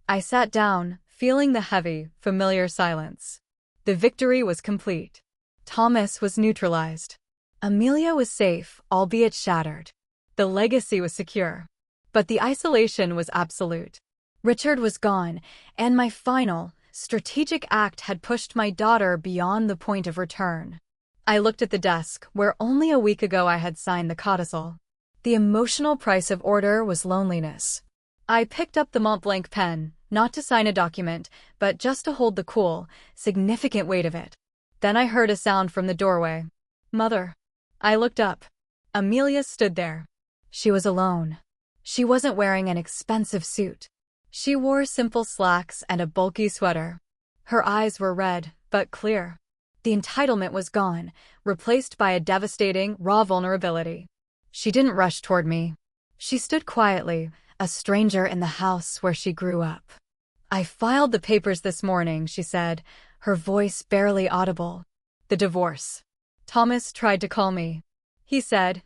I sat down, feeling the heavy, familiar silence. The victory was complete. Thomas was neutralized. Amelia was safe, albeit shattered. The legacy was secure. But the isolation was absolute. Richard was gone, and my final, strategic act had pushed my daughter beyond the point of return. I looked at the desk, where only a week ago I had signed the codicil. The emotional price of order was loneliness. I picked up the Montblanc pen, not to sign a document, but just to hold the cool, significant weight of it. Then I heard a sound from the doorway. "Mother." I looked up. Amelia stood there. She was alone. She wasn't wearing an expensive suit. She wore simple slacks and a bulky sweater. Her eyes were red, but clear. The entitlement was gone, replaced by a devastating, raw vulnerability. She didn't rush toward me. She stood quietly, a stranger in the house where she grew up. "I filed the papers this morning," she said, her voice barely audible. "The divorce. Thomas tried to call me. He said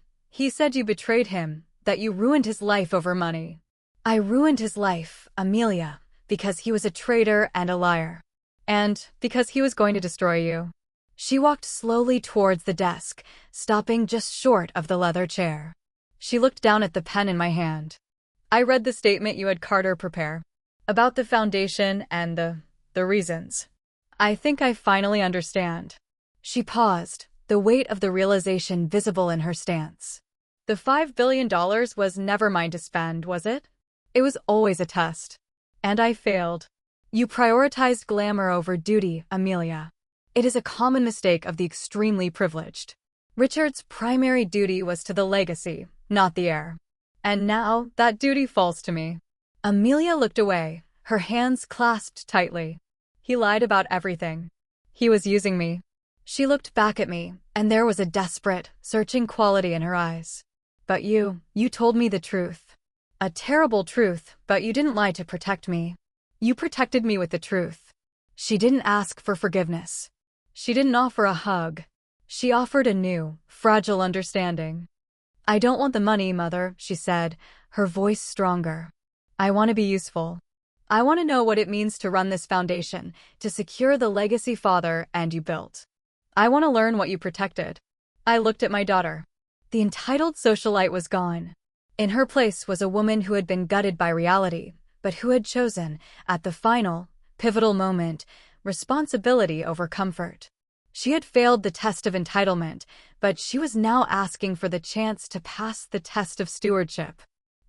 you betrayed him, that you ruined his life over money." "I ruined his life, Amelia, because he was a traitor and a liar. And because he was going to destroy you." She walked slowly towards the desk, stopping just short of the leather chair. She looked down at the pen in my hand. "I read the statement you had Carter prepare. About the foundation and the reasons. I think I finally understand." She paused, the weight of the realization visible in her stance. "The $5 billion was never mine to spend, was it? It was always a test. And I failed. You prioritized glamour over duty, Amelia. It is a common mistake of the extremely privileged. Richard's primary duty was to the legacy, not the heir. And now, that duty falls to me." Amelia looked away, her hands clasped tightly. "He lied about everything. He was using me." She looked back at me, and there was a desperate, searching quality in her eyes. "But you told me the truth. A terrible truth, but you didn't lie to protect me. You protected me with the truth." She didn't ask for forgiveness. She didn't offer a hug. She offered a new, fragile understanding. "I don't want the money, Mother," she said, her voice stronger. "I want to be useful. I want to know what it means to run this foundation, to secure the legacy father and you built. I want to learn what you protected." I looked at my daughter. The entitled socialite was gone. In her place was a woman who had been gutted by reality, but who had chosen, at the final, pivotal moment, responsibility over comfort. She had failed the test of entitlement, but she was now asking for the chance to pass the test of stewardship.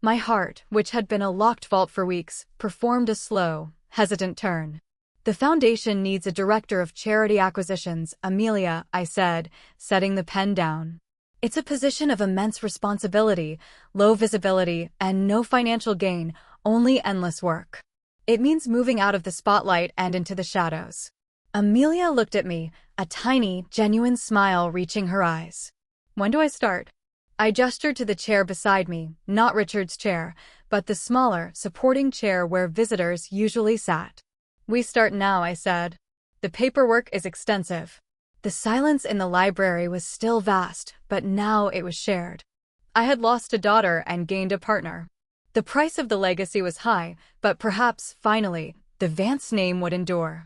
My heart, which had been a locked vault for weeks, performed a slow, hesitant turn. The foundation needs a director of charity acquisitions, Amelia, I said, setting the pen down. It's a position of immense responsibility, low visibility, and no financial gain, only endless work. It means moving out of the spotlight and into the shadows. Amelia looked at me, a tiny, genuine smile reaching her eyes. When do I start? I gestured to the chair beside me, not Richard's chair, but the smaller, supporting chair where visitors usually sat. We start now, I said. The paperwork is extensive. The silence in the library was still vast, but now it was shared. I had lost a daughter and gained a partner. The price of the legacy was high, but perhaps, finally, the Vance name would endure.